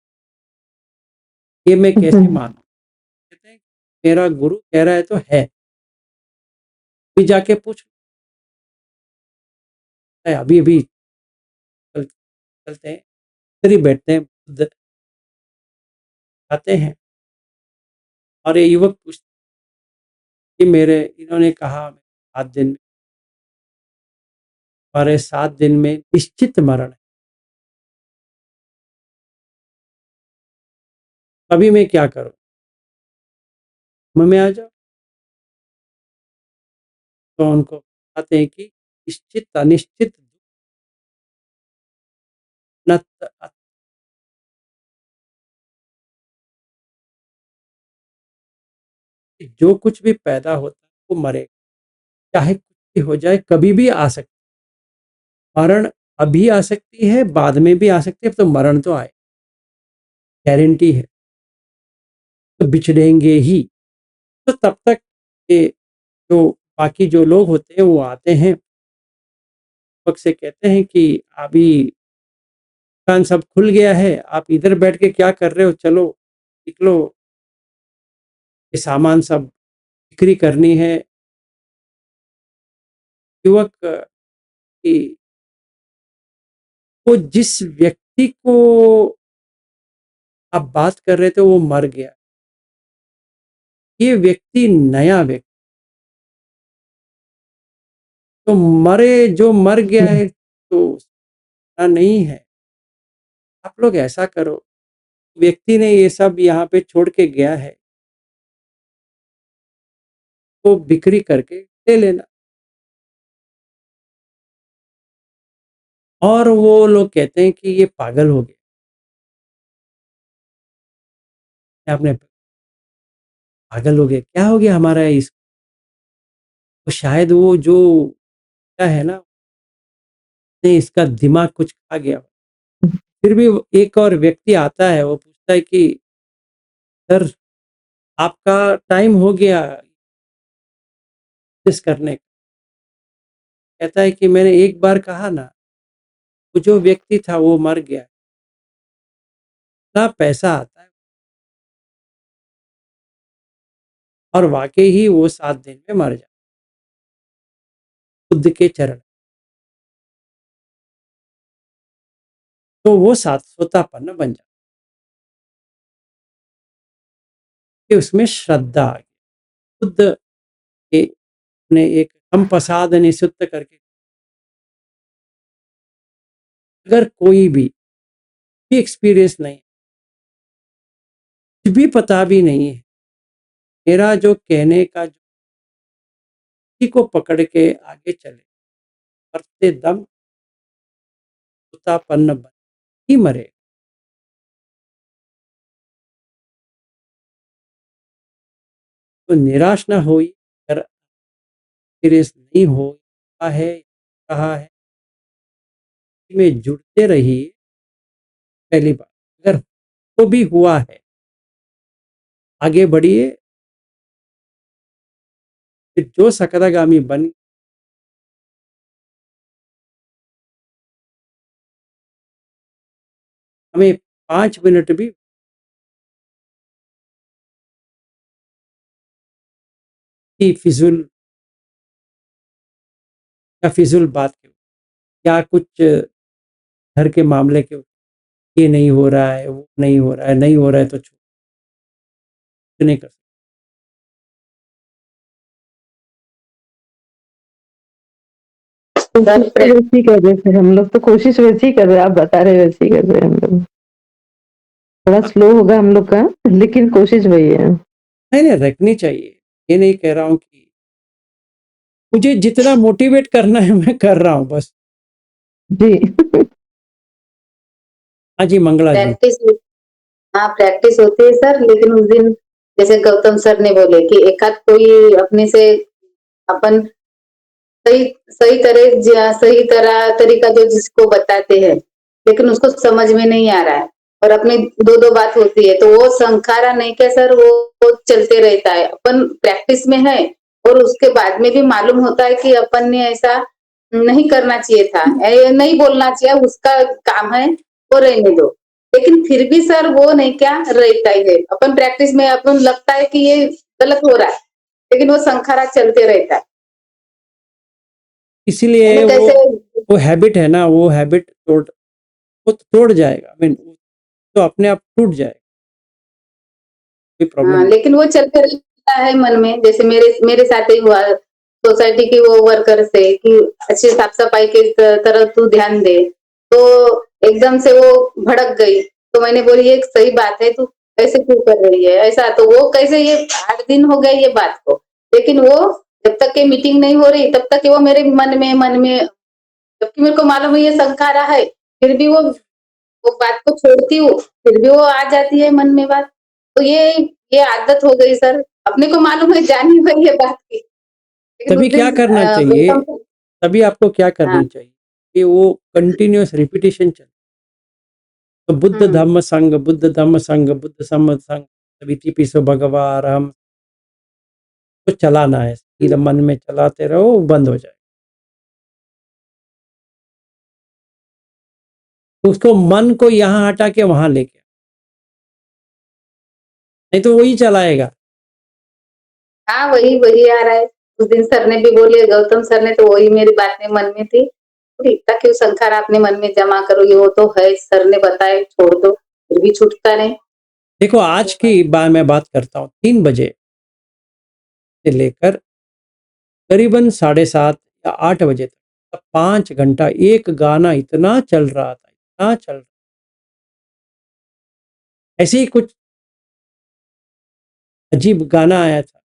ये मैं कैसे मानूं? कहते हैं मेरा गुरु कह रहा है तो है, अभी जाके पूछ अभी अभी चलते हैं, इधर ही बैठते हैं, बुद्ध आते हैं और ये युवक पूछते कि मेरे इन्होंने कहा 7 दिन में, हमारे 7 दिन में निश्चित मरण है, अभी मैं क्या करूं? में आ जाओ। तो उनको बताते हैं कि निश्चित अनिश्चित न जो कुछ भी पैदा होता है वो मरेगा, चाहे कुछ भी हो जाए, कभी भी आ सकता है। मरण अभी आ सकती है, बाद में भी आ सकती है, तो मरण तो आए, गारंटी है। तो बिछड़ेंगे ही। तो तब तक ये जो बाकी जो लोग होते हैं वो आते हैं, युवक से कहते हैं कि अभी दुकान सब खुल गया है, आप इधर बैठ के क्या कर रहे हो, चलो निकलो, ये सामान सब बिक्री करनी है। युवक की वो जिस व्यक्ति को आप बात कर रहे थे वो मर गया, ये व्यक्ति नया व्यक्ति, तो जो मर गया है तो नहीं है। आप लोग ऐसा करो, व्यक्ति ने ये सब यहाँ पे छोड़ के गया है तो बिक्री करके ले लेना। और वो लोग कहते हैं कि ये पागल हो गया, आपने पागल हो गया, क्या हो गया हमारा इस, तो शायद वो जो क्या है ना, नहीं इसका दिमाग कुछ खा गया। फिर भी एक और व्यक्ति आता है, वो पूछता है कि सर आपका टाइम हो गया इस करने का। कहता है कि मैंने एक बार कहा ना, वो जो व्यक्ति था वो मर गया, इतना पैसा आता है, और वाकई ही वो 7 दिन में मर जाता, बुद्ध के चरण। तो वो शाश्वतापन्न बन जाता है, उसमें श्रद्धा आ गई। बुद्ध के ने एक संप्रसाद निषिद्ध करके, अगर कोई भी एक्सपीरियंस नहीं, कुछ भी पता भी नहीं है, मेरा जो कहने का जो किसी को पकड़ के आगे चले, मरते दम शाश्वतापन्न बन ही मरे। तो निराश ना होई, अगर एक्सपीरियंस नहीं हो है, कहा है में जुड़ते रहिए। पहली बात, अगर तो भी हुआ है आगे बढ़िए, फिर जो सकदागामी बन, हमें 5 मिनट भी फिजूल या फिजूल बात के, या कुछ घर के मामले के, ये नहीं हो रहा है, वो नहीं हो रहा है, नहीं हो रहा है तो छोड़, नहीं कर सकते। वैसे ही कर रहे थे हम लोग, तो कोशिश वैसे ही कर रहे हैं, आप बता रहे वैसे ही कर रहे हैं हम लोग। थोड़ा स्लो होगा हम लोग का, लेकिन कोशिश वही है। नहीं रखनी चाहिए, ये नहीं कह रहा हूँ कि मुझे जितना मोटिवेट करना है मैं कर रहा हूँ बस। जी। हाँ जी मंगला जी। प्रैक्टिस, हाँ प्रैक्टिस होती है सर, लेकिन उस दिन जैसे गौतम सर ने बोले कि एक आध कोई अपने से अपन सही सही तरह तरीका जो जिसको बताते हैं, लेकिन उसको समझ में नहीं आ रहा है, और अपनी दो दो बात होती है, तो वो संखारा नहीं क्या सर, वो चलते रहता है। अपन प्रैक्टिस में है और उसके बाद में भी मालूम होता है कि अपन ने ऐसा नहीं करना चाहिए था, नहीं बोलना चाहिए, उसका काम है वो रहने दो। लेकिन फिर भी सर वो नहीं क्या रहता ही है। अपन प्रैक्टिस में अपन लगता है कि ये गलत हो रहा है, लेकिन वो संखारा चलते रहता है। इसीलिए मैंने कैसे वो हैबिट है ना, वो हैबिट वो तोड़ जाएगा, I mean, तो अपने आप टूट जाएगा, कोई प्रॉब्लम हाँ, नहीं। लेकिन वो चलते रहता है मन में। जैसे मेरे मेरे साथ ही हुआ सोसाइटी की वो वर्कर से कि अच्छी साफ सफाई की तरफ तू ध्यान दे, तो एकदम से वो भड़क गई। तो मैंने बोली ये सही बात है, तू ऐसे क्यों कर रही है ऐसा? तो वो कैसे, ये 8 दिन हो गए ये बात को, लेकिन वो जब तक ये मीटिंग नहीं हो रही तब तक वो मेरे मन में, जबकि मेरे को मालूम है ये संखारा है, फिर भी वो बात को छोड़ती हूँ, फिर भी वो आ जाती है मन में बात। तो ये आदत हो गई सर। अपने को मालूम है, जानी हुई है बात की, लेकिन तभी उस क्या दिन करना चाहिए, गौतम तभी आपको क्या करनी हाँ, चाहिए कि वो कंटिन्यूअस रिपीटिशन चले। तो बुद्ध हुँ, धम्म संघ, बुद्ध धम्म संघ, बुद्ध सम्मत संघ, सविति पिसो भगवार हम, तो चलाना है, सीधा मन में चलाते रहो, वो बंद हो जाए। तो उसको मन को यहाँ हटा के वहां लेके, नहीं तो वही चलाएगा। हाँ, वही आ रहा है। उस दिन सर ने भी बोले, गौतम सर ने, तो वही मेरी बातें मन में थी। बोले, इतना क्यों संखार अपने मन में जमा करोगे, वो तो है, सर ने बताया छोड़ दो, फिर भी छूटता नहीं। देखो आज की मैं बात करता हूँ, 3 बजे से लेकर करीबन 7:30 या 8 बजे तक 5 घंटा एक गाना इतना चल रहा था, इतना चल रहा, ऐसे ही कुछ अजीब गाना आया था,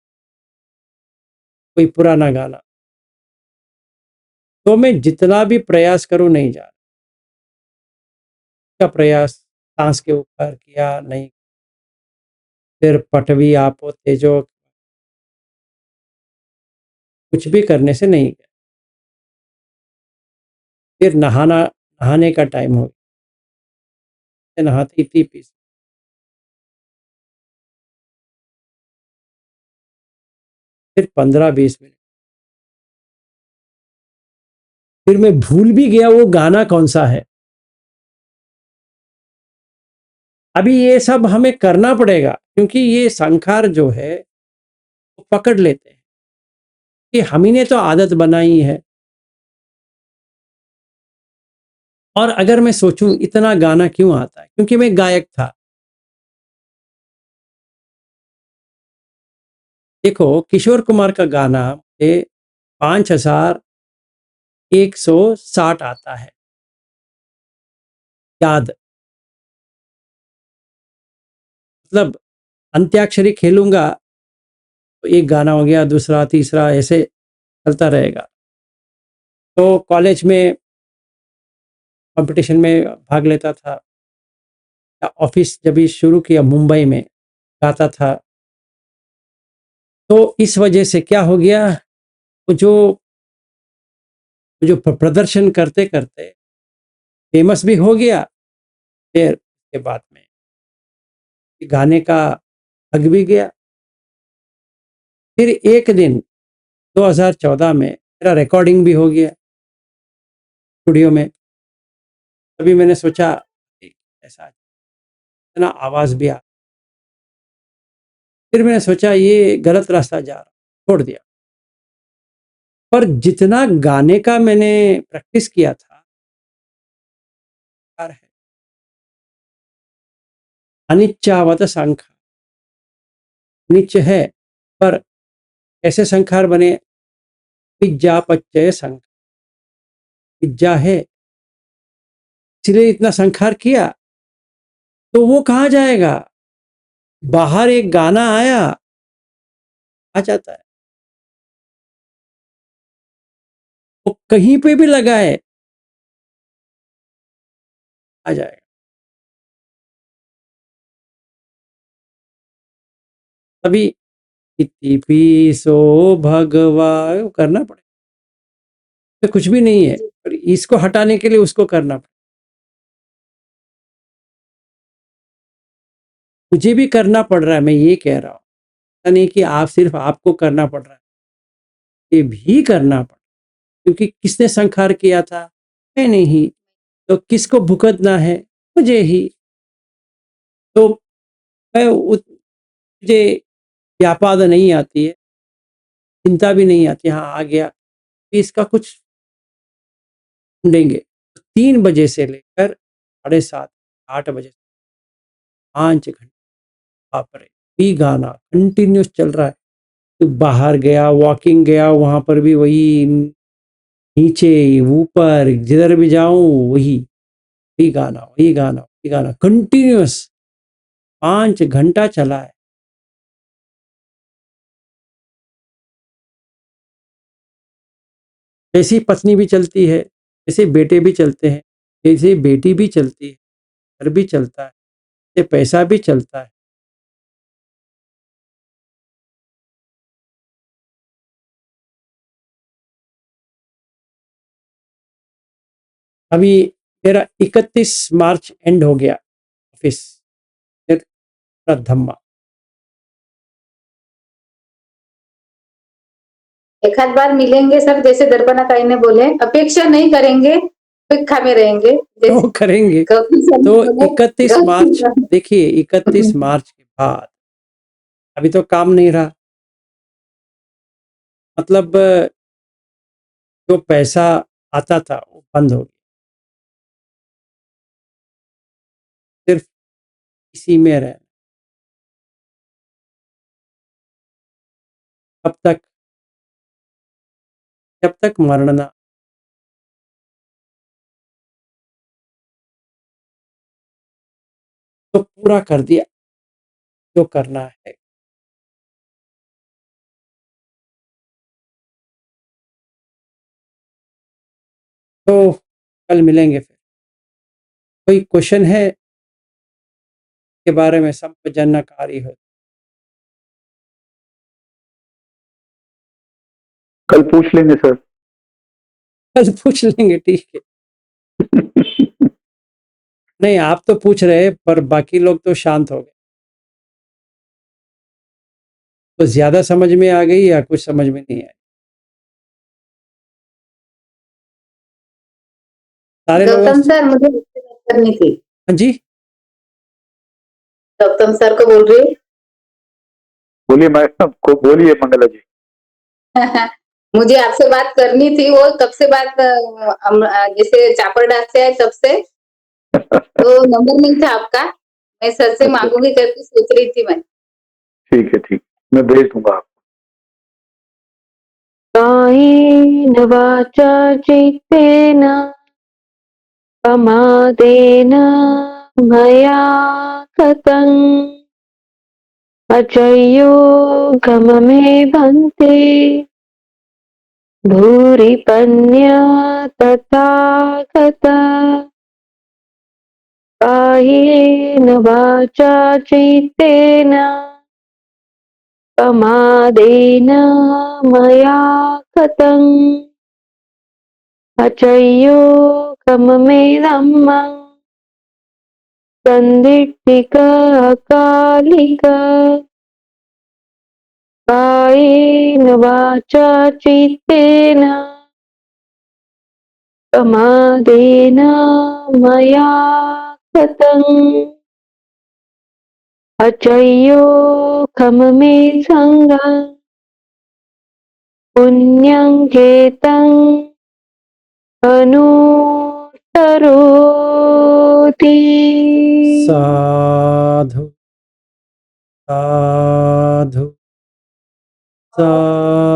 कोई पुराना गाना। तो मैं जितना भी प्रयास करूं नहीं जा रहा, का प्रयास सांस के ऊपर किया नहीं, फिर पटवी आपो तेजो, कुछ भी करने से नहीं गया। फिर नहाने का टाइम हो गया, नहाती थी पीस, फिर 15-20 मिनट, फिर मैं भूल भी गया वो गाना कौन सा है। अभी ये सब हमें करना पड़ेगा, क्योंकि ये संखार जो है वो पकड़ लेते हैं कि हम ही ने तो आदत बनाई है। और अगर मैं सोचूं इतना गाना क्यों आता है, क्योंकि मैं गायक था। देखो किशोर कुमार का गाना मुझे 5160 आता है याद, मतलब अंत्याक्षरी खेलूंगा तो एक गाना हो गया, दूसरा तीसरा ऐसे चलता रहेगा। तो कॉलेज में कंपटीशन में भाग लेता था, या ऑफिस जब भी शुरू किया मुंबई में गाता था। तो इस वजह से क्या हो गया, वो जो प्रदर्शन करते करते फेमस भी हो गया। फिर उसके बाद में गाने का लग भी गया। फिर एक दिन 2014 में मेरा रिकॉर्डिंग भी हो गया स्टूडियो में। तभी मैंने सोचा कि ऐसा इतना आवाज भी आ, फिर मैंने सोचा ये गलत रास्ता जा रहा, छोड़ दिया। पर जितना गाने का मैंने प्रैक्टिस किया था, है अनिच्छावत संखार, नित्य है, पर ऐसे संखार बने, पिज्जा पच्चय संखार, पिज्जा है इसलिए इतना संखार किया, तो वो कहाँ जाएगा? बाहर एक गाना आया, आ जाता है, वो कहीं पे भी लगाए आ जाएगा। तभी इति पीसो भगवा करना पड़ेगा, तो कुछ भी नहीं है, पर इसको हटाने के लिए उसको करना पड़ेगा। मुझे भी करना पड़ रहा है, मैं ये कह रहा हूँ, ऐसा नहीं कि आप सिर्फ आपको करना पड़ रहा है, ये भी करना पड़, क्योंकि किसने संखार किया था? मैं नहीं, तो किसको भुगतना है? मुझे ही। तो मैं मुझे व्यापाद नहीं आती है, चिंता भी नहीं आती, हाँ आ गया कि इसका कुछ ढूंढेंगे। 3 बजे से लेकर 7:30 8 बजे 5 घंटे बाप रे, भी गाना कंटिन्यूस चल रहा है। तो बाहर गया, वॉकिंग गया, वहां पर भी वही, नीचे ऊपर जिधर भी जाऊं वही गाना वही गाना वही गाना कंटिन्यूस 5 घंटा चला है। ऐसी पत्नी भी चलती है, ऐसे बेटे भी चलते हैं, ऐसे बेटी भी चलती है, घर भी चलता है, ऐसे पैसा भी चलता है। अभी मेरा 31 मार्च एंड हो गया ऑफिस, फिर पूरा धम्मा। एक आध बार मिलेंगे सब, जैसे दर्पणाकाई ने बोले, अपेक्षा नहीं करेंगे, अपेक्षा में रहेंगे। तो करेंगे तो 31 मार्च, देखिए 31 मार्च के बाद अभी तो काम नहीं रहा, मतलब जो पैसा आता था वो बंद हो गया, सिर्फ इसी में रहना। कब तक? जब तक मरना ना। तो पूरा कर दिया जो करना है। तो कल मिलेंगे फिर। कोई क्वेश्चन है के बारे में सब जानकारी हो? कल पूछ लेंगे सर। कल पूछ लेंगे, ठीक है। नहीं, आप तो पूछ रहे, पर बाकी लोग तो शांत हो गए। तो ज्यादा समझ में आ गई या कुछ समझ में नहीं आई? सारे लोग गौतम सर, मुझे आपसे बात करनी थी। हाँ जी, गौतम सर को बोल रही बोलिए मैडम को, बोलिए मंगला जी। मुझे आपसे बात करनी थी, वो कब से बात जैसे चापड़दास से है तब से, तो नंबर नहीं था आपका, मैं सर से अच्छा, मांगूंगी करके सोच रही थी मैं। ठीक है, ठीक, मैं भेज दूंगा आपको। कायेन वाचा चित्तेन प्रमादेन मया कृतं अचयो गममे भन्ते भूरिपन्या तथा गता। कायेन वाचा चित्तेन प्रमादेन मया कृतं अचयो गममे धम्मं संदिट्ठिक अकालिक। कायेन वाचा चित्तेन प्रमादेन मया कृतं अचयो खममे संगं पुण्यं केतं अनुत्तरोति। साधु साधु साधु।